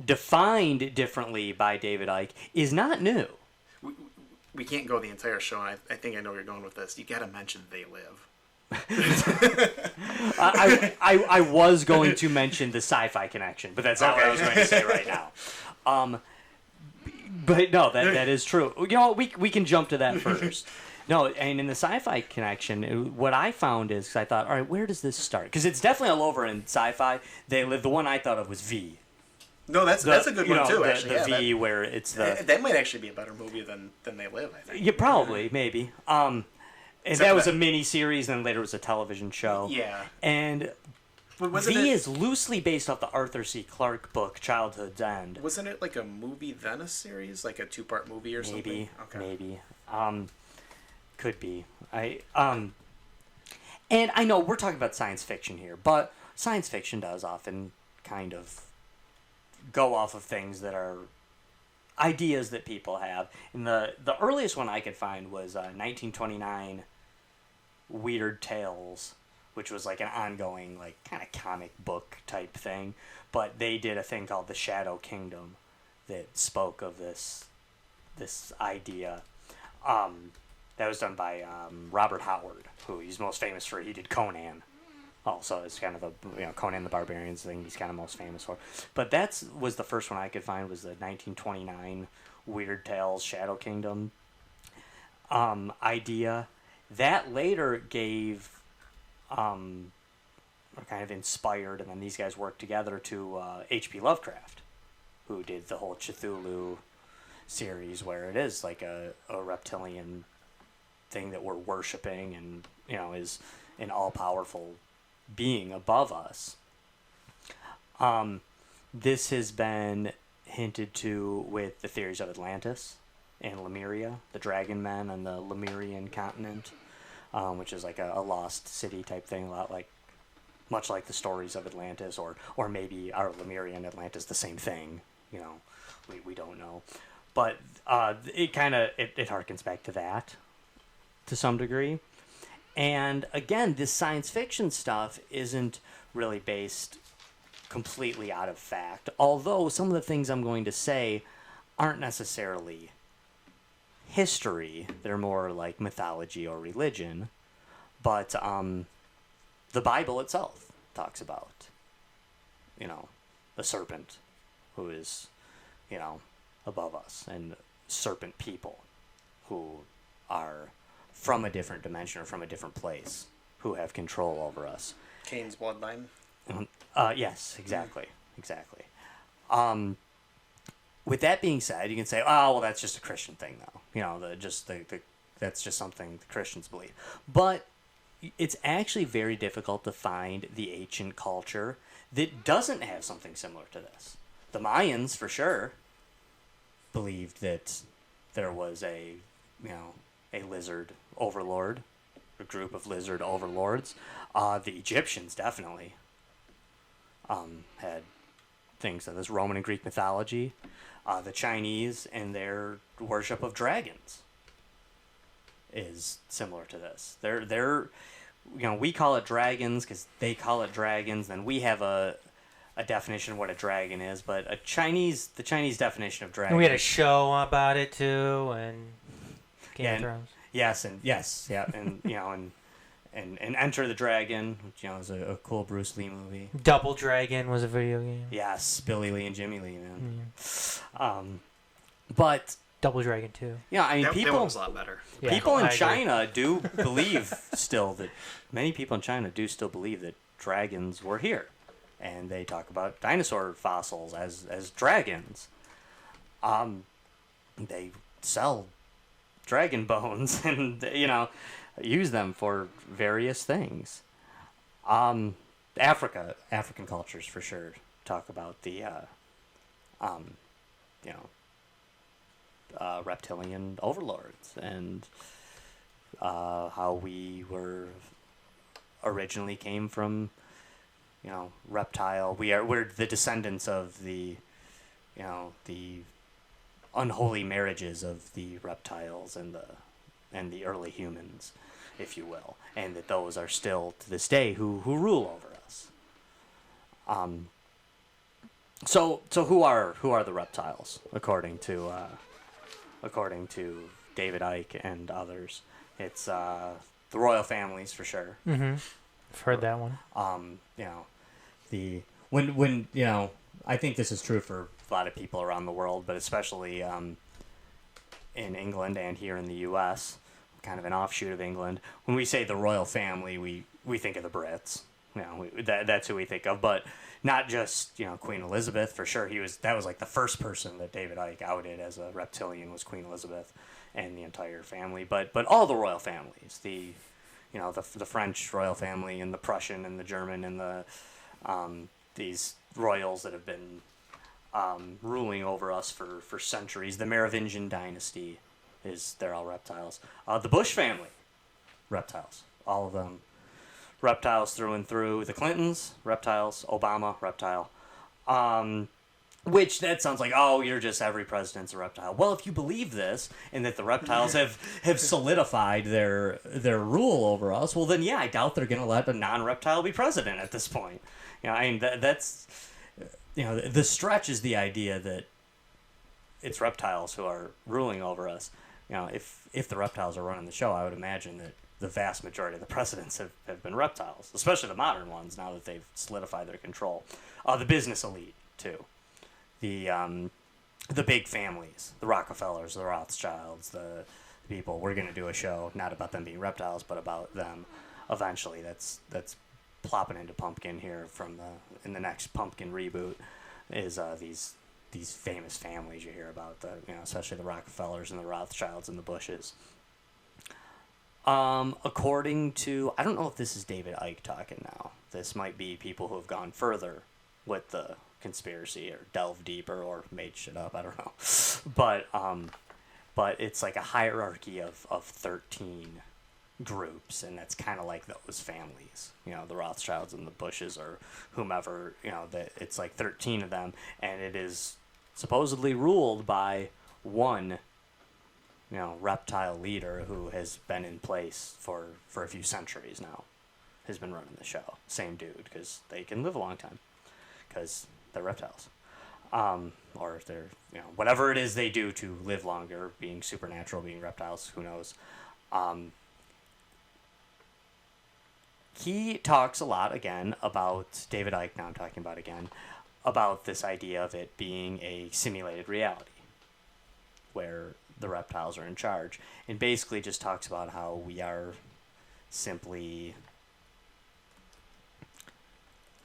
defined differently by David Icke, is not new. We can't go the entire show. I think I know where you're going with this. You got to mention They Live. I was going to mention the sci-fi connection, but that's not what I was going to say right now. But no, that is true. You know, we can jump to that first. No, and in the sci-fi connection, what I found is, 'cause I thought, all right, where does this start? Because it's definitely all over in sci-fi. They Live. The one I thought of was V. No, that's a good one too. Actually, the V where it's the that might actually be a better movie than They Live. I think. Yeah, probably, maybe. And that was a mini series, and then later it was a television show. Yeah. And V is loosely based off the Arthur C. Clarke book Childhood's End. Wasn't it like a movie then a series, like a 2-part movie or something? Maybe. Could be. And I know we're talking about science fiction here, but science fiction does often kind of go off of things that are ideas that people have. And the earliest one I could find was 1929 Weird Tales, which was like an ongoing, like, kind of comic book type thing. But they did a thing called the Shadow Kingdom that spoke of this idea. That was done by Robert Howard, who he's most famous for. He did Conan. Also, it's kind of a Conan the Barbarians thing he's kind of most famous for. But that was the first one I could find, was the 1929 Weird Tales Shadow Kingdom idea. That later gave, or kind of inspired, and then these guys worked together to H.P. Lovecraft, who did the whole Cthulhu series, where it is like a reptilian thing that we're worshiping, and is an all-powerful being above us. This has been hinted to with the theories of Atlantis and Lemuria, the Dragon Men on the Lemurian continent, which is like a lost city type thing, a lot like, much like the stories of Atlantis, or maybe are Lemuria and Atlantis the same thing? We don't know, but it harkens back to that to some degree. And again, this science fiction stuff isn't really based completely out of fact, although some of the things I'm going to say aren't necessarily history. They're more like mythology or religion. But the Bible itself talks about, the serpent who is, above us, and serpent people who are from a different dimension or from a different place, who have control over us. Cain's bloodline. Yes, exactly. With that being said, you can say, "Oh, well, that's just a Christian thing, though." That's just something the Christians believe. But it's actually very difficult to find the ancient culture that doesn't have something similar to this. The Mayans, for sure, believed that there was a lizard overlord, a group of lizard overlords. The Egyptians definitely had things of this Roman and Greek mythology. The Chinese and their worship of dragons is similar to this. They're we call it dragons because they call it dragons. Then we have a definition of what a dragon is, but the Chinese definition of dragon. And we had a show about it too, and Game of Thrones. And Enter the Dragon, which is a cool Bruce Lee movie. Double Dragon was a video game. Yes, Billy Lee and Jimmy Lee, man. But Double Dragon 2. Yeah, I mean, that one was a lot better. People in China do believe still that many people in China do still believe that dragons were here, and they talk about dinosaur fossils as dragons. They sell dragon bones and use them for various things. African cultures for sure talk about the reptilian overlords and how we were originally came from reptile. We're the descendants of the the unholy marriages of the reptiles and the early humans, if you will, and that those are still to this day who rule over us. So who are the reptiles according to David Icke and others? It's the royal families for sure. Mm-hmm. I've heard that one. When I think this is true for a lot of people around the world, but especially in England and here in the U.S., kind of an offshoot of England. When we say the royal family, we think of the Brits. That's who we think of, but not just Queen Elizabeth. For sure, that was like the first person that David Icke outed as a reptilian was Queen Elizabeth and the entire family. But all the royal families, the French royal family and the Prussian and the German and the these royals that have been ruling over us for centuries. The Merovingian dynasty they're all reptiles. The Bush family, reptiles, all of them. Reptiles through and through. The Clintons, reptiles. Obama, reptile. Which that sounds like, oh, you're just every president's a reptile. Well, if you believe this and that the reptiles have solidified their rule over us, well then I doubt they're going to let a non-reptile be president at this point. That's the stretch is the idea that it's reptiles who are ruling over us. If the reptiles are running the show, I would imagine that the vast majority of the presidents have been reptiles, especially the modern ones, now that they've solidified their control. The business elite, too. The big families, the Rockefellers, the Rothschilds, the people. We're going to do a show, not about them being reptiles, but about them eventually. That's plopping into Pumpkin here in the next Pumpkin reboot is these famous families you hear about, especially the Rockefellers and the Rothschilds and the Bushes. According to, I don't know if this is David Icke talking now. This might be people who have gone further with the conspiracy or delved deeper or made shit up. I don't know. But it's like a hierarchy of 13 groups, and that's kind of like those families. The Rothschilds and the Bushes or whomever. That it's like 13 of them, and it is supposedly ruled by one reptile leader who has been in place for a few centuries now, has been running the show. Same dude, because they can live a long time, because they're reptiles. Or if they're, whatever it is they do to live longer, being supernatural, being reptiles, who knows. He talks a lot, again, about David Icke, now I'm talking about again, about this idea of it being a simulated reality, where the reptiles are in charge, and basically just talks about how we are simply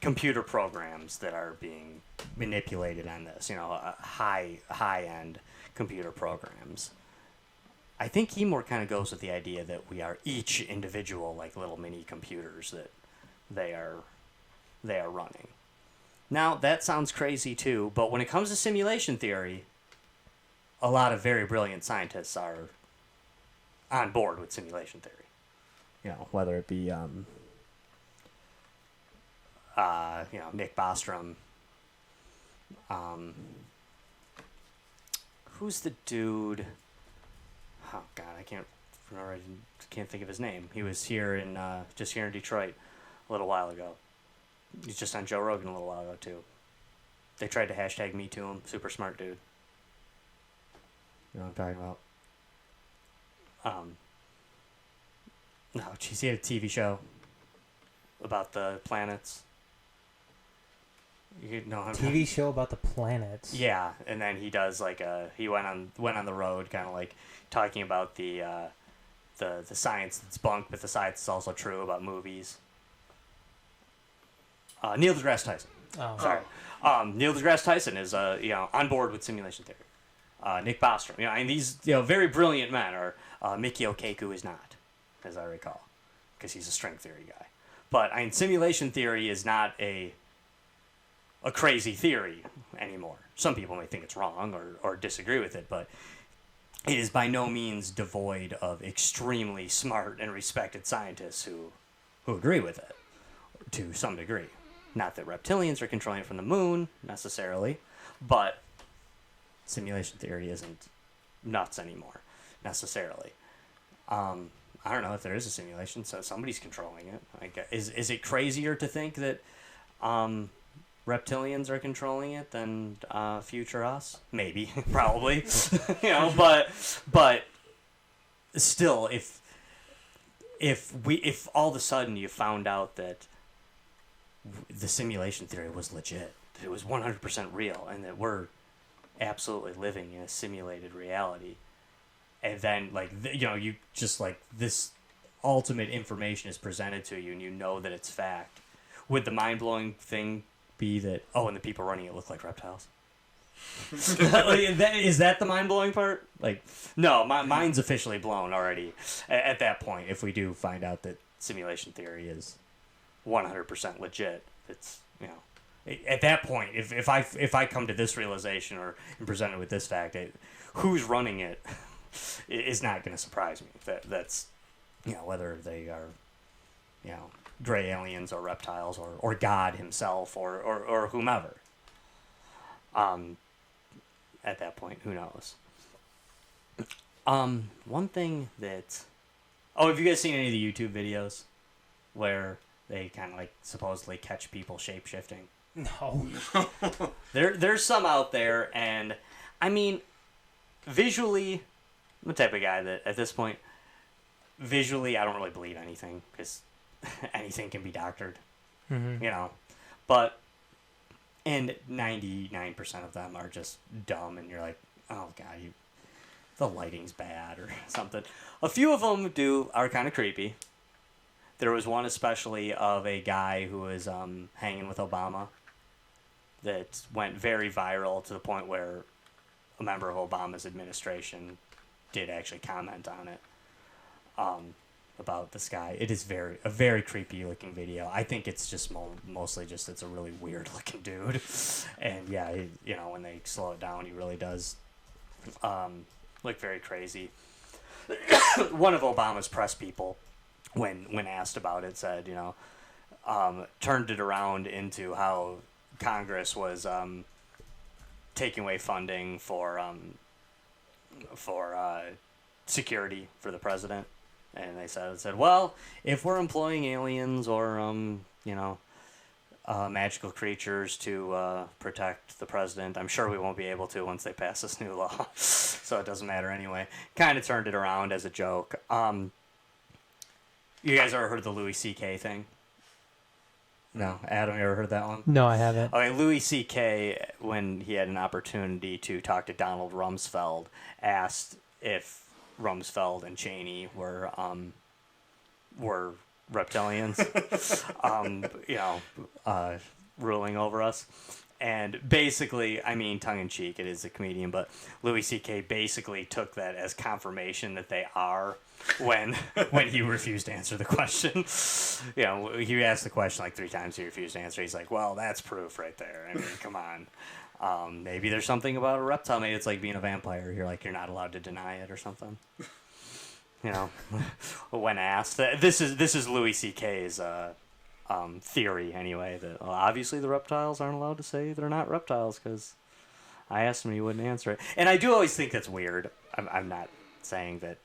computer programs that are being manipulated on this, high-end computer programs. I think he more kind of goes with the idea that we are each individual, like little mini computers that they are running. Now, that sounds crazy too, but when it comes to simulation theory, a lot of very brilliant scientists are on board with simulation theory. Whether it be, Nick Bostrom. Who's the dude? Oh God, I can't remember. I can't think of his name. He was here just here in Detroit a little while ago. He's just on Joe Rogan a little while ago too. They tried to hashtag me to him. Super smart dude. You know what I'm talking about? No, geez, he had a TV show about the planets. TV show about the planets. Yeah, and then he does he went on the road, kind of like talking about the science that's bunk, but the science is also true about movies. Neil deGrasse Tyson. Oh. Sorry. Neil deGrasse Tyson is on board with simulation theory. Nick Bostrom, and these very brilliant men are. Mickey Okaku is not, as I recall, because he's a string theory guy. But simulation theory is not a crazy theory anymore. Some people may think it's wrong or disagree with it, but it is by no means devoid of extremely smart and respected scientists who agree with it to some degree. Not that reptilians are controlling it from the moon necessarily, but simulation theory isn't nuts anymore, necessarily. I don't know if there is a simulation, so somebody's controlling it. Like, is it crazier to think that reptilians are controlling it than future us? Maybe, probably. But still, if all of a sudden you found out that the simulation theory was legit, that it was 100% real, and that we're absolutely living in a simulated reality, and then you just this ultimate information is presented to you, and you know that it's fact, would the mind-blowing thing be that, and the people running it look like reptiles? Is that the mind-blowing part? No, my mind's officially blown already at that point. If we do find out that simulation theory is 100% legit, it's at that point, if I come to this realization or am presented with this fact, who's running it is not going to surprise me. That's whether they are gray aliens or reptiles or God himself or whomever. At that point, who knows? One thing that... have you guys seen any of the YouTube videos where they kind of supposedly catch people shape-shifting? No. There's some out there, and I mean, visually, I'm the type of guy that at this point, visually, I don't really believe anything, because anything can be doctored, but, and 99% of them are just dumb, and you're like, oh god, the lighting's bad, or something. A few of them are kind of creepy. There was one especially of a guy who was hanging with Obama that went very viral to the point where a member of Obama's administration did actually comment on it, about this guy. It is a very creepy looking video. I think it's just mostly just it's a really weird looking dude, and yeah, when they slow it down, he really does look very crazy. One of Obama's press people, when asked about it, said, turned it around into how Congress was taking away funding for security for the president, and they said, well, if we're employing aliens or magical creatures to protect the president, I'm sure we won't be able to once they pass this new law, so it doesn't matter anyway. Kind of turned it around as a joke. You guys ever heard of the Louis C.K. thing? No, Adam, you ever heard that one? No, I haven't. Okay, Louis C.K., when he had an opportunity to talk to Donald Rumsfeld, asked if Rumsfeld and Cheney were reptilians, ruling over us. And basically, I mean, tongue-in-cheek, it is a comedian, but Louis C.K. basically took that as confirmation that they are when he refused to answer the question. He asked the question 3 times, he refused to answer. He's like, well, that's proof right there. I mean, come on. Maybe there's something about a reptile. Maybe it's like being a vampire. You're not allowed to deny it or something. When asked. This is Louis C.K.'s theory, anyway, that obviously the reptiles aren't allowed to say they're not reptiles because I asked him and he wouldn't answer it. And I do always think that's weird. I'm not saying that,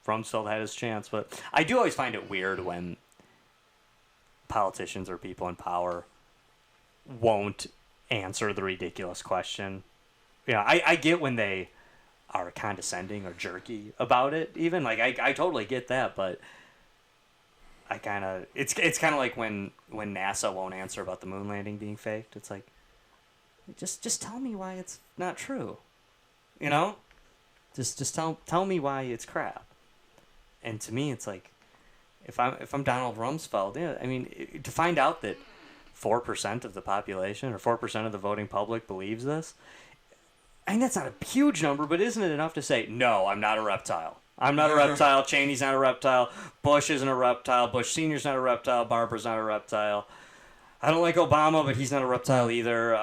Rumsfeld had his chance, but I do always find it weird when politicians or people in power won't answer the ridiculous question. I get when they are condescending or jerky about it, even. I totally get that, but I kind of... It's kind of like when NASA won't answer about the moon landing being faked. It's like, just tell me why it's not true. Just tell me why it's crap. And to me, it's like, if I'm Donald Rumsfeld, to find out that 4% of the population or 4% of the voting public believes this, that's not a huge number, but isn't it enough to say, no, I'm not a reptile. I'm not a reptile. Cheney's not a reptile. Bush isn't a reptile. Bush Sr.'s not a reptile. Barbara's not a reptile. I don't like Obama, but he's not a reptile either.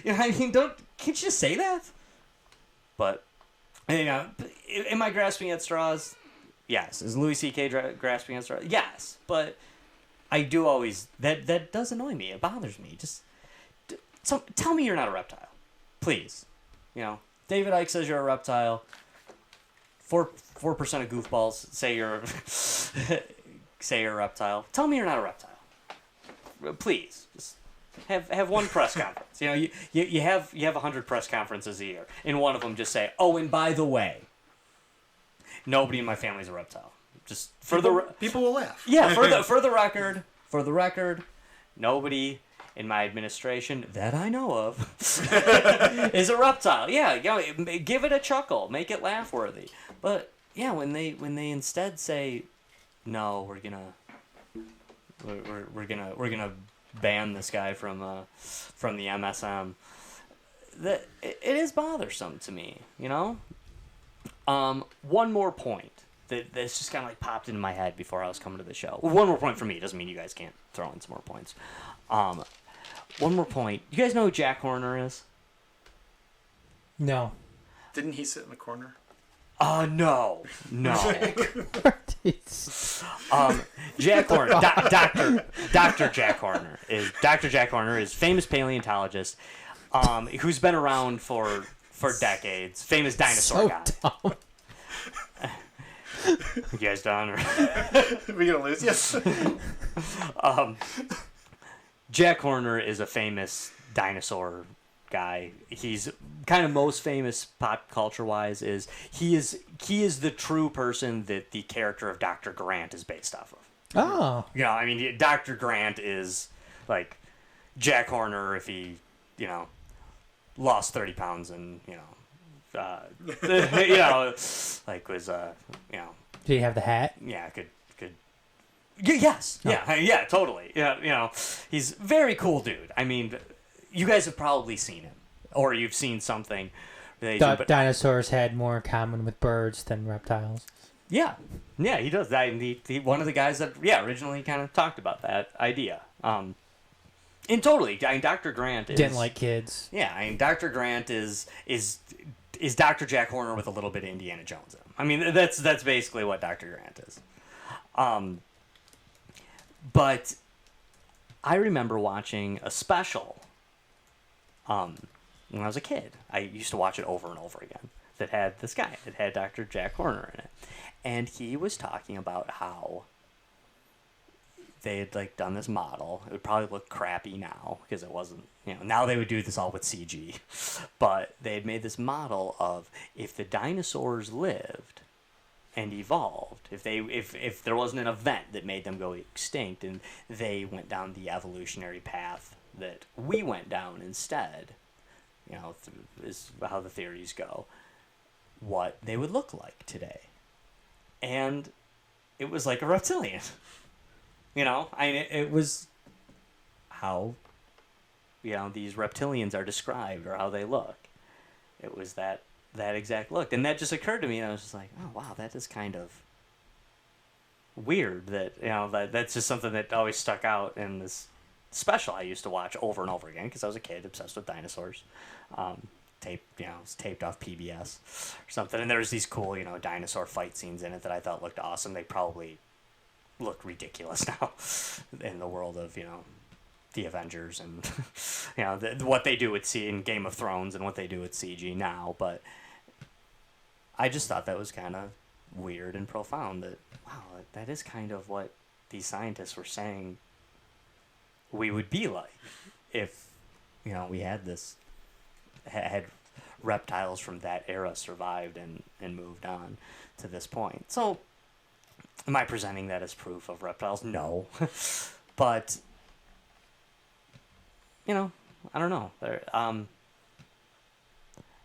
Can't you just say that? But, am I grasping at straws? Yes. Is Louis C.K. grasping at straws? Yes. But I do always... That does annoy me. It bothers me. Just tell me you're not a reptile. Please. David Icke says you're a reptile. 4% of goofballs say you're a reptile. Tell me you're not a reptile. Please, just have one press conference. You have 100 press conferences a year. In one of them, just say, "Oh, and by the way, nobody in my family's a reptile." Just people will laugh. Yeah, for the record, nobody in my administration that I know of is a reptile. Yeah, give it a chuckle, make it laugh worthy. But yeah, when they instead say, "No, we're gonna ban this guy from the MSM," that it is bothersome to me. One more point that's just kind of like popped into my head before I was coming to the show. Well, one more point for me doesn't mean you guys can't throw in some more points. One more point. You guys know who Jack Horner is? No. Didn't he sit in the corner? No. Jack Horner, Dr. Jack Horner is famous paleontologist, who's been around for decades. Famous dinosaur guy. Dumb. You guys done? Or? We gonna lose? Yes. Jack Horner is a famous dinosaur guy. He's kind of most famous pop culture wise is he is the true person that the character of Dr. Grant is based off of. Oh. Dr. Grant is like Jack Horner if he, lost 30 pounds and, was, Did he have the hat? Yeah, could. Yes. Oh. Yeah, totally. Yeah, he's a very cool dude. I mean, you guys have probably seen him, or you've seen something. Dinosaurs had more in common with birds than reptiles. Yeah, he does. He one of the guys that originally kind of talked about that idea. And totally, Dr. Grant didn't like kids. Yeah, Dr. Grant is Dr. Jack Horner with a little bit of Indiana Jones in him. I mean, that's basically what Dr. Grant is. But I remember watching a special when I was a kid. I used to watch it over and over again. That had this guy. It had Dr. Jack Horner in it. And he was talking about how they had done this model. It would probably look crappy now because it wasn't, now they would do this all with CG. But they had made this model of if the dinosaurs lived and evolved, if there wasn't an event that made them go extinct and they went down the evolutionary path that we went down instead, is how the theories go, what they would look like today. And it was like a reptilian. It was how, these reptilians are described or how they look. It was that exact look. And that just occurred to me, and I was just like, oh, wow, that is kind of weird that, that's just something that always stuck out in this special I used to watch over and over again because I was a kid obsessed with dinosaurs. It was taped off PBS or something. And there was these cool, dinosaur fight scenes in it that I thought looked awesome. They probably look ridiculous now in the world of, the Avengers and, what they do with in Game of Thrones and what they do with CG now. But I just thought that was kind of weird and profound that, wow, that is kind of what these scientists were saying we would be like if, we had had reptiles from that era survived and moved on to this point. So, am I presenting that as proof of reptiles? No. But, I don't know. As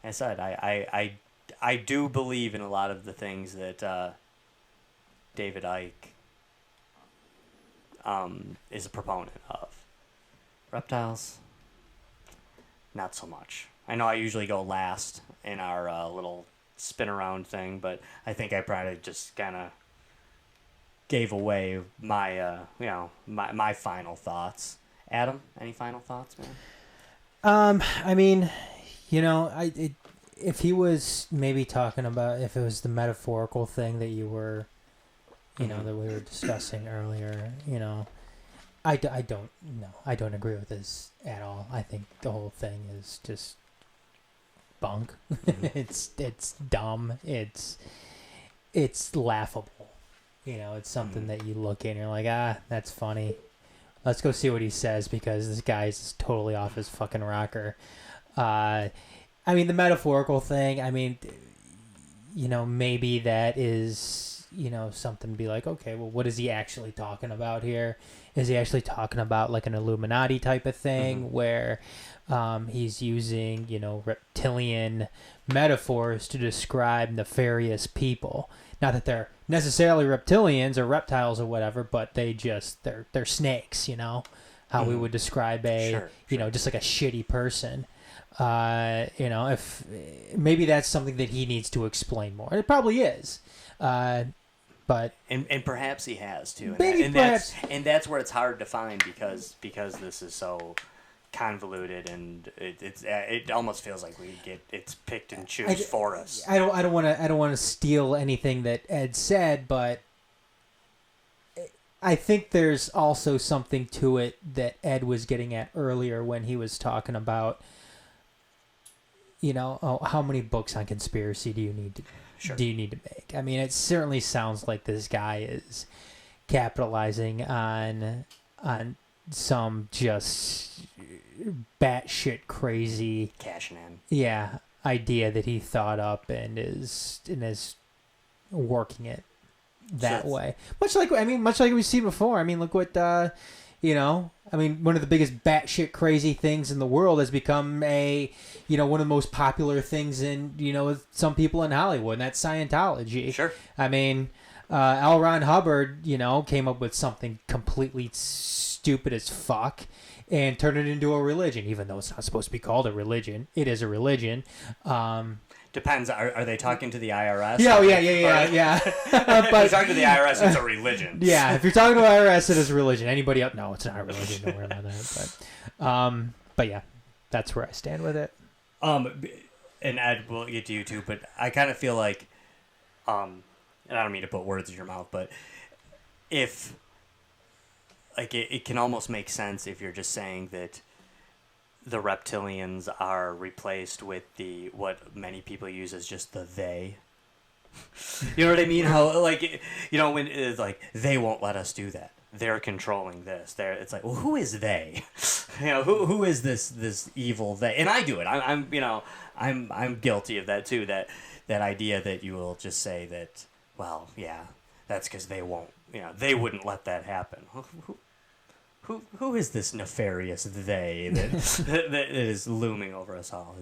I said, I do believe in a lot of the things that David Icke is a proponent of. Reptiles, not so much. I know I usually go last in our little spin around thing, but I think I probably just kind of gave away my my final thoughts. Adam, any final thoughts, man? If he was maybe talking about if it was the metaphorical thing that you were, that we were discussing earlier, I don't agree with this at all. I think the whole thing is just bunk. It's dumb. It's laughable. It's something that you look at and you're like, that's funny. Let's go see what he says because this guy's totally off his fucking rocker. The metaphorical thing, maybe that is, something to be like, okay, well, what is he actually talking about here? Is he actually talking about like an Illuminati type of thing where he's using, reptilian metaphors to describe nefarious people? Not that they're necessarily reptilians or reptiles or whatever, but they're snakes, how we would describe just like a shitty person. If maybe that's something that he needs to explain more. It probably is. But and perhaps he has too. Perhaps. That's where it's hard to find because this is so convoluted and it almost feels like it's picked and choose for us. I don't want to steal anything that Ed said, but I think there's also something to it that Ed was getting at earlier when he was talking about how many books on conspiracy do you need to make? It certainly sounds like this guy is capitalizing on some just batshit crazy cashing in. Yeah, idea that he thought up and is working it that way. Much like we've seen before. Look what one of the biggest batshit crazy things in the world has become one of the most popular things in with some people in Hollywood, and that's Scientology. Sure. L. Ron Hubbard, came up with something completely stupid as fuck and turned it into a religion, even though it's not supposed to be called a religion. It is a religion. Depends. Are they talking to the IRS? Yeah. But if you're talking to the IRS, it's a religion. Yeah, if you're talking to the IRS, it is a religion. Anybody else? No, it's not a religion. Don't worry about that. But yeah, that's where I stand with it. And Ed, we'll get to you too, but I kind of feel like, and I don't mean to put words in your mouth, but if, like, it can almost make sense if you're just saying that the reptilians are replaced with what many people use as just the they. You know what I mean? How, like, when it's like, they won't let us do that. They're controlling this. It's like, well, who is they? Who is this evil they? And I do it. I'm guilty of that too. That idea that you will just say that, well, yeah, that's because they won't. They wouldn't let that happen. Who is this nefarious they that is looming over us all?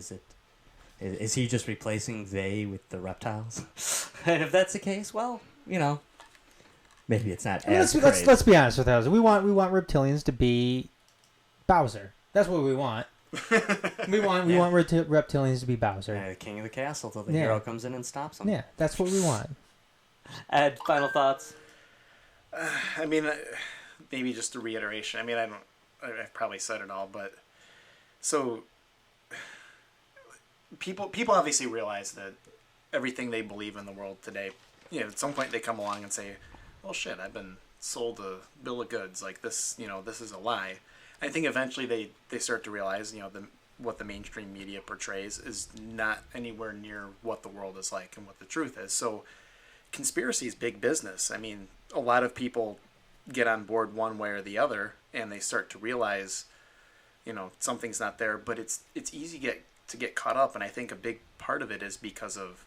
Is he just replacing they with the reptiles? And if that's the case, well, maybe it's not as crazy. Let's be honest with ourselves. We want reptilians to be Bowser. That's what we want. We want reptilians to be Bowser. The king of the castle till the hero comes in and stops him. Yeah, that's what we want. Ed, final thoughts? Maybe just a reiteration. I've probably said it all, but so people obviously realize that everything they believe in the world today, at some point they come along and say, well, shit, I've been sold a bill of goods. Like this, this is a lie. I think eventually they start to realize, what the mainstream media portrays is not anywhere near what the world is like and what the truth is. So conspiracy is big business. A lot of people get on board one way or the other and they start to realize, something's not there, but it's easy to get caught up. And I think a big part of it is because of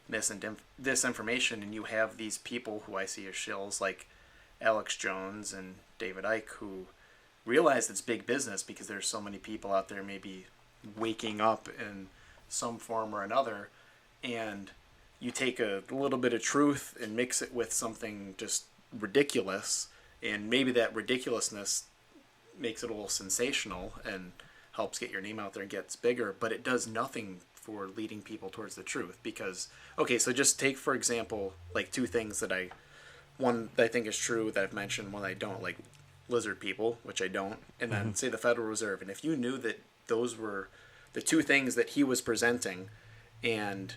disinformation. And you have these people who I see as shills like Alex Jones and David Icke who realize it's big business because there's so many people out there maybe waking up in some form or another, and you take a little bit of truth and mix it with something just ridiculous, and maybe that ridiculousness makes it a little sensational and helps get your name out there and gets bigger, but it does nothing for leading people towards the truth. Because, okay, so just take, for example, like two things one that I think is true that I've mentioned, one I don't, like lizard people, which I don't, and then say the Federal Reserve. And if you knew that those were the two things that he was presenting, and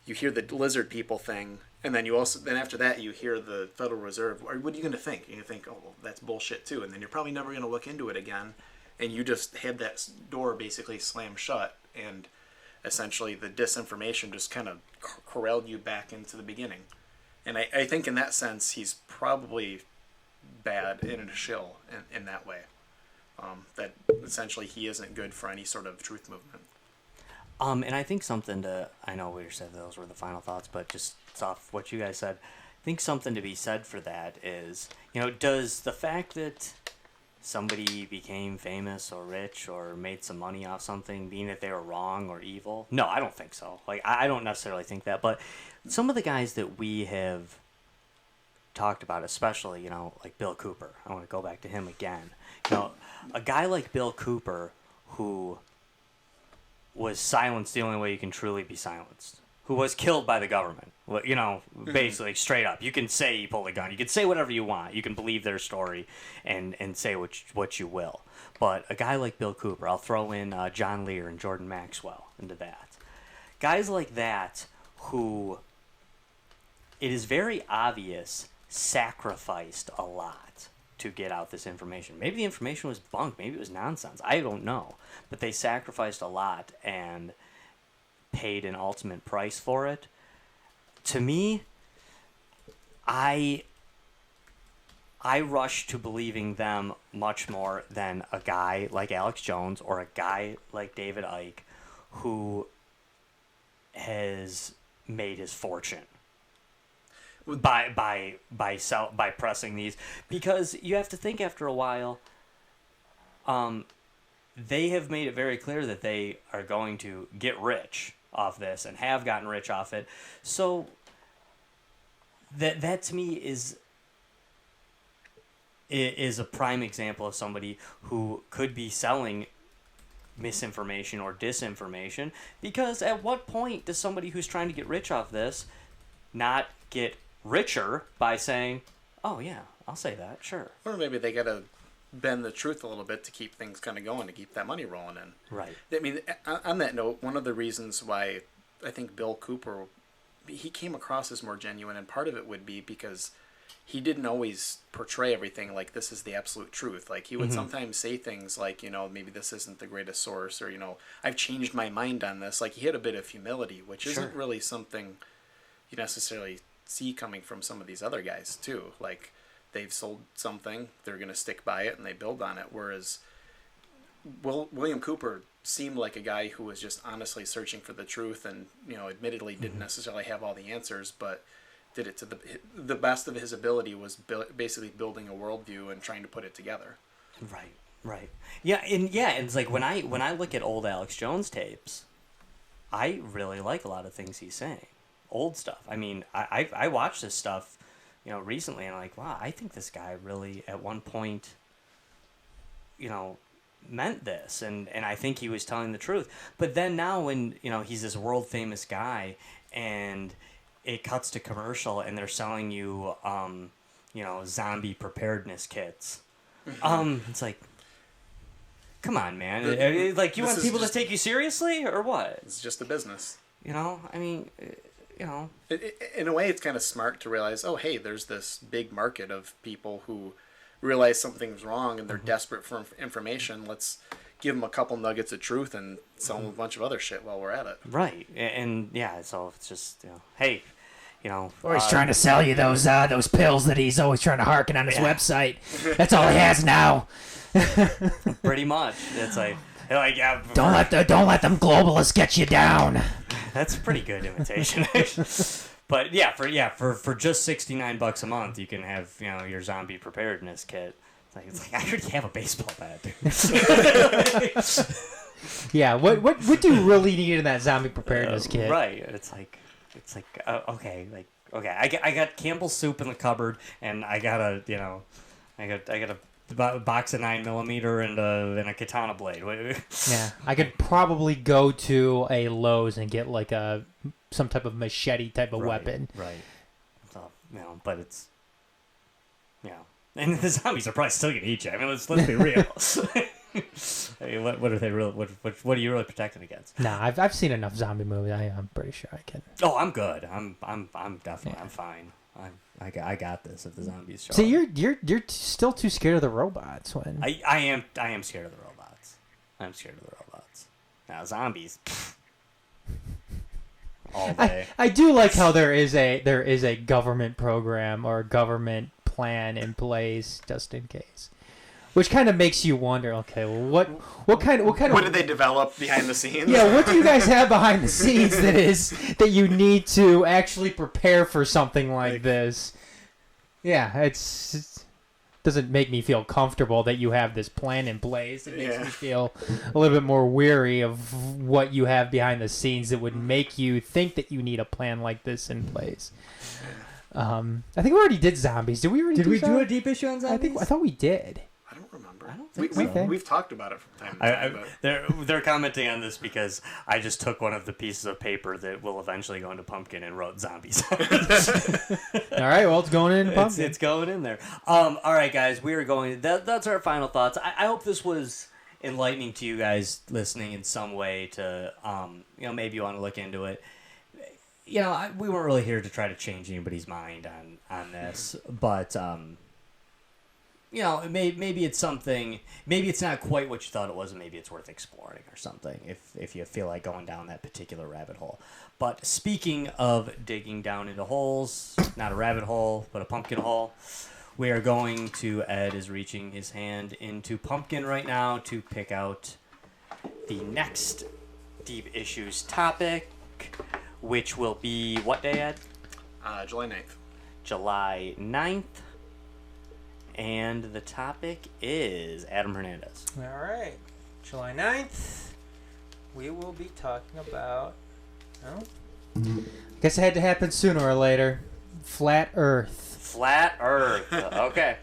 you hear the lizard people thing, and then then after that you hear the Federal Reserve, what are you going to think? You're going to think, oh, well, that's bullshit too, and then you're probably never going to look into it again, and you just had that door basically slammed shut. And essentially the disinformation just kind of corralled you back into the beginning. And I think in that sense, he's probably bad in a shill in that way. That essentially he isn't good for any sort of truth movement. And I think I know we said those were the final thoughts, but just off what you guys said, I think something to be said for that is, does the fact that somebody became famous or rich or made some money off something mean that they were wrong or evil? No, I don't think so. Like, I don't necessarily think that, but some of the guys that we have talked about, especially, like Bill Cooper, I want to go back to him again. A guy like Bill Cooper who was silenced the only way you can truly be silenced, who was killed by the government, basically straight up. You can say he pulled a gun. You can say whatever you want. You can believe their story and say what you will. But a guy like Bill Cooper, I'll throw in John Lear and Jordan Maxwell into that. Guys like that who, it is very obvious, sacrificed a lot to get out this information. Maybe the information was bunk. Maybe it was nonsense. I don't know. But they sacrificed a lot and paid an ultimate price for it. To me, I rush to believing them much more than a guy like Alex Jones or a guy like David Icke who has made his fortune by pressing these, because you have to think after a while, they have made it very clear that they are going to get rich off this and have gotten rich off it. So that to me is a prime example of somebody who could be selling misinformation or disinformation, because at what point does somebody who's trying to get rich off this not get richer by saying, oh yeah, I'll say that, sure. Or maybe they gotta bend the truth a little bit to keep things kind of going, to keep that money rolling in. Right. I mean, on that note, one of the reasons why I think Bill Cooper, he came across as more genuine, and part of it would be because he didn't always portray everything like this is the absolute truth. Like, he would sometimes say things like, maybe this isn't the greatest source, or, I've changed my mind on this. Like, he had a bit of humility, which isn't really something you necessarily see coming from some of these other guys, too. Like, they've sold something, they're going to stick by it, and they build on it. Whereas William Cooper seemed like a guy who was just honestly searching for the truth, and admittedly didn't necessarily have all the answers, but did it to the best of his ability, was basically building a worldview and trying to put it together. Right. Yeah, and it's like when I look at old Alex Jones tapes, I really like a lot of things he's saying. Old stuff. I mean, I watched this stuff, recently, and I'm like, wow, I think this guy really at one point, meant this, and I think he was telling the truth. But then now when, he's this world famous guy, and it cuts to commercial, and they're selling you, zombie preparedness kits. It's like, come on, man. Like, you want people to take you seriously, or what? It's just a business. I mean, in a way, it's kind of smart to realize, oh, hey, there's this big market of people who realize something's wrong and they're desperate for information. Let's give them a couple nuggets of truth and sell them a bunch of other shit while we're at it. Right. And yeah, so it's just, hey, or he's trying to sell you those pills that he's always trying to harken on his website. That's all he has now. Pretty much. It's like yeah. Don't let them globalists get you down. That's a pretty good imitation. But yeah, for just $69 a month, you can have your zombie preparedness kit. It's like I already have a baseball bat, dude. Yeah, what do you really need in that zombie preparedness kit? Right. It's like okay, I got Campbell's soup in the cupboard, and I got a box of 9mm and a katana blade. Yeah, I could probably go to a Lowe's and get like some type of machete type of weapon. Right. So, but it's and the zombies are probably still gonna eat you. I mean, let's be real. I mean, what are they really? What are you really protecting against? Nah, I've seen enough zombie movies. I'm pretty sure I can. Oh, I'm good. I'm definitely I'm fine. I got this if the zombies show. See, you're still too scared of the robots. When I am scared of the robots. I'm scared of the robots. Now zombies. all day. I do like how there is a government program or a government plan in place just in case, which kind of makes you wonder. Okay, well, what kind of What did they develop behind the scenes? Yeah, what do you guys have behind the scenes that you need to actually prepare for something like this? Yeah, it doesn't make me feel comfortable that you have this plan in place. It makes me feel a little bit more weary of what you have behind the scenes that would make you think that you need a plan like this in place. I think we already did zombies. Did we already do a deep issue on zombies? I thought we did. I don't remember. I don't think so. We've talked about it from time to time. They're commenting on this because I just took one of the pieces of paper that will eventually go into Pumpkin and wrote zombies. All right, well, it's going in Pumpkin. It's going in there. All right, guys, we are going. That's our final thoughts. I hope this was enlightening to you guys listening in some way. To maybe you want to look into it. We weren't really here to try to change anybody's mind on this, but maybe it's something. Maybe it's not quite what you thought it was, and maybe it's worth exploring or something if you feel like going down that particular rabbit hole. But speaking of digging down into holes, not a rabbit hole, but a pumpkin hole, we are going to. Ed is reaching his hand into Pumpkin right now to pick out the next Deep Issues topic, which will be what day, Ed? July 9th. July 9th. And the topic is Adam Hernandez. All right. July 9th, we will be talking about... guess it had to happen sooner or later. Flat Earth. Flat Earth. Okay.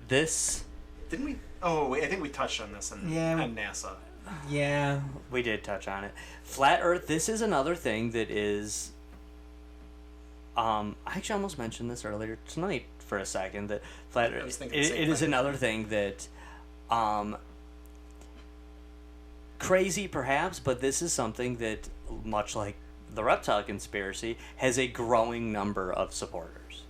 This... Didn't we... Oh, wait, I think we touched on this on NASA. Yeah. We did touch on it. Flat Earth, this is another thing that is... I actually almost mentioned this earlier tonight for a second, that Flat Earth... It is another thing that... crazy, perhaps, but this is something that, much like the reptile conspiracy, has a growing number of supporters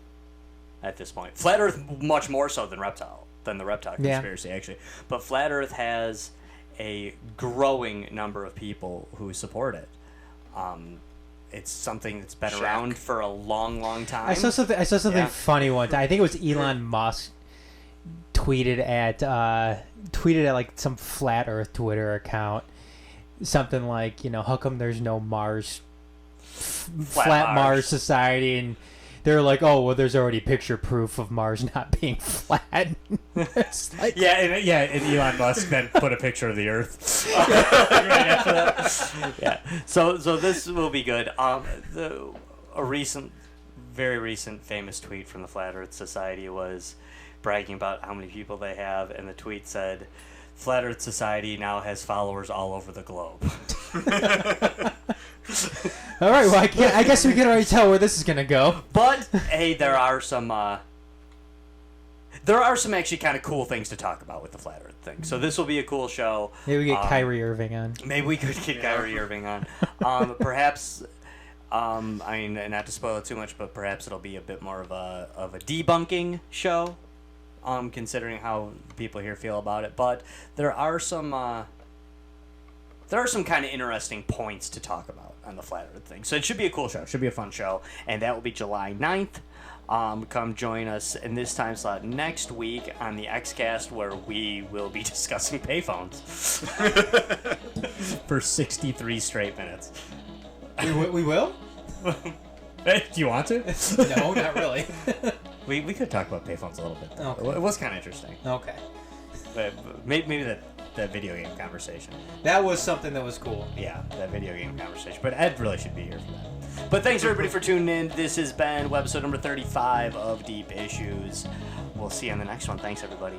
at this point. Flat Earth much more so than the reptile conspiracy, actually. But Flat Earth has a growing number of people who support it. It's something that's been around for a long, long time. I saw something funny one time. I think it was Elon Musk tweeted at like some Flat Earth Twitter account, something like, how come there's no flat Mars society? And they're like, oh, well, there's already picture proof of Mars not being flat. It's like, and Elon Musk then put a picture of the Earth right after that. Yeah, so this will be good. A very recent famous tweet from the Flat Earth Society was bragging about how many people they have, and the tweet said, Flat Earth Society now has followers all over the globe. All right, well, I guess we can already tell where this is going to go. But, hey, there are some actually kind of cool things to talk about with the Flat Earth thing. So this will be a cool show. Maybe we get Kyrie Irving on. Maybe we could get Kyrie Irving on. Perhaps, not to spoil it too much, but perhaps it'll be a bit more of a debunking show, considering how people here feel about it. But there are some kind of interesting points to talk about on the Flat Earth thing. So it should be a cool show. It should be a fun show. And that will be July 9th. Come join us in this time slot next week on the Xcast, where we will be discussing payphones for 63 straight minutes. We will? Do you want to? No, not really. We could talk about payphones a little bit. Okay. It was kind of interesting. Okay. But maybe that video game conversation. That was something that was cool. Yeah, that video game conversation. But Ed really should be here for that. But thanks everybody for tuning in. This has been webisode number 35 of Deep Issues. We'll see you on the next one. Thanks everybody.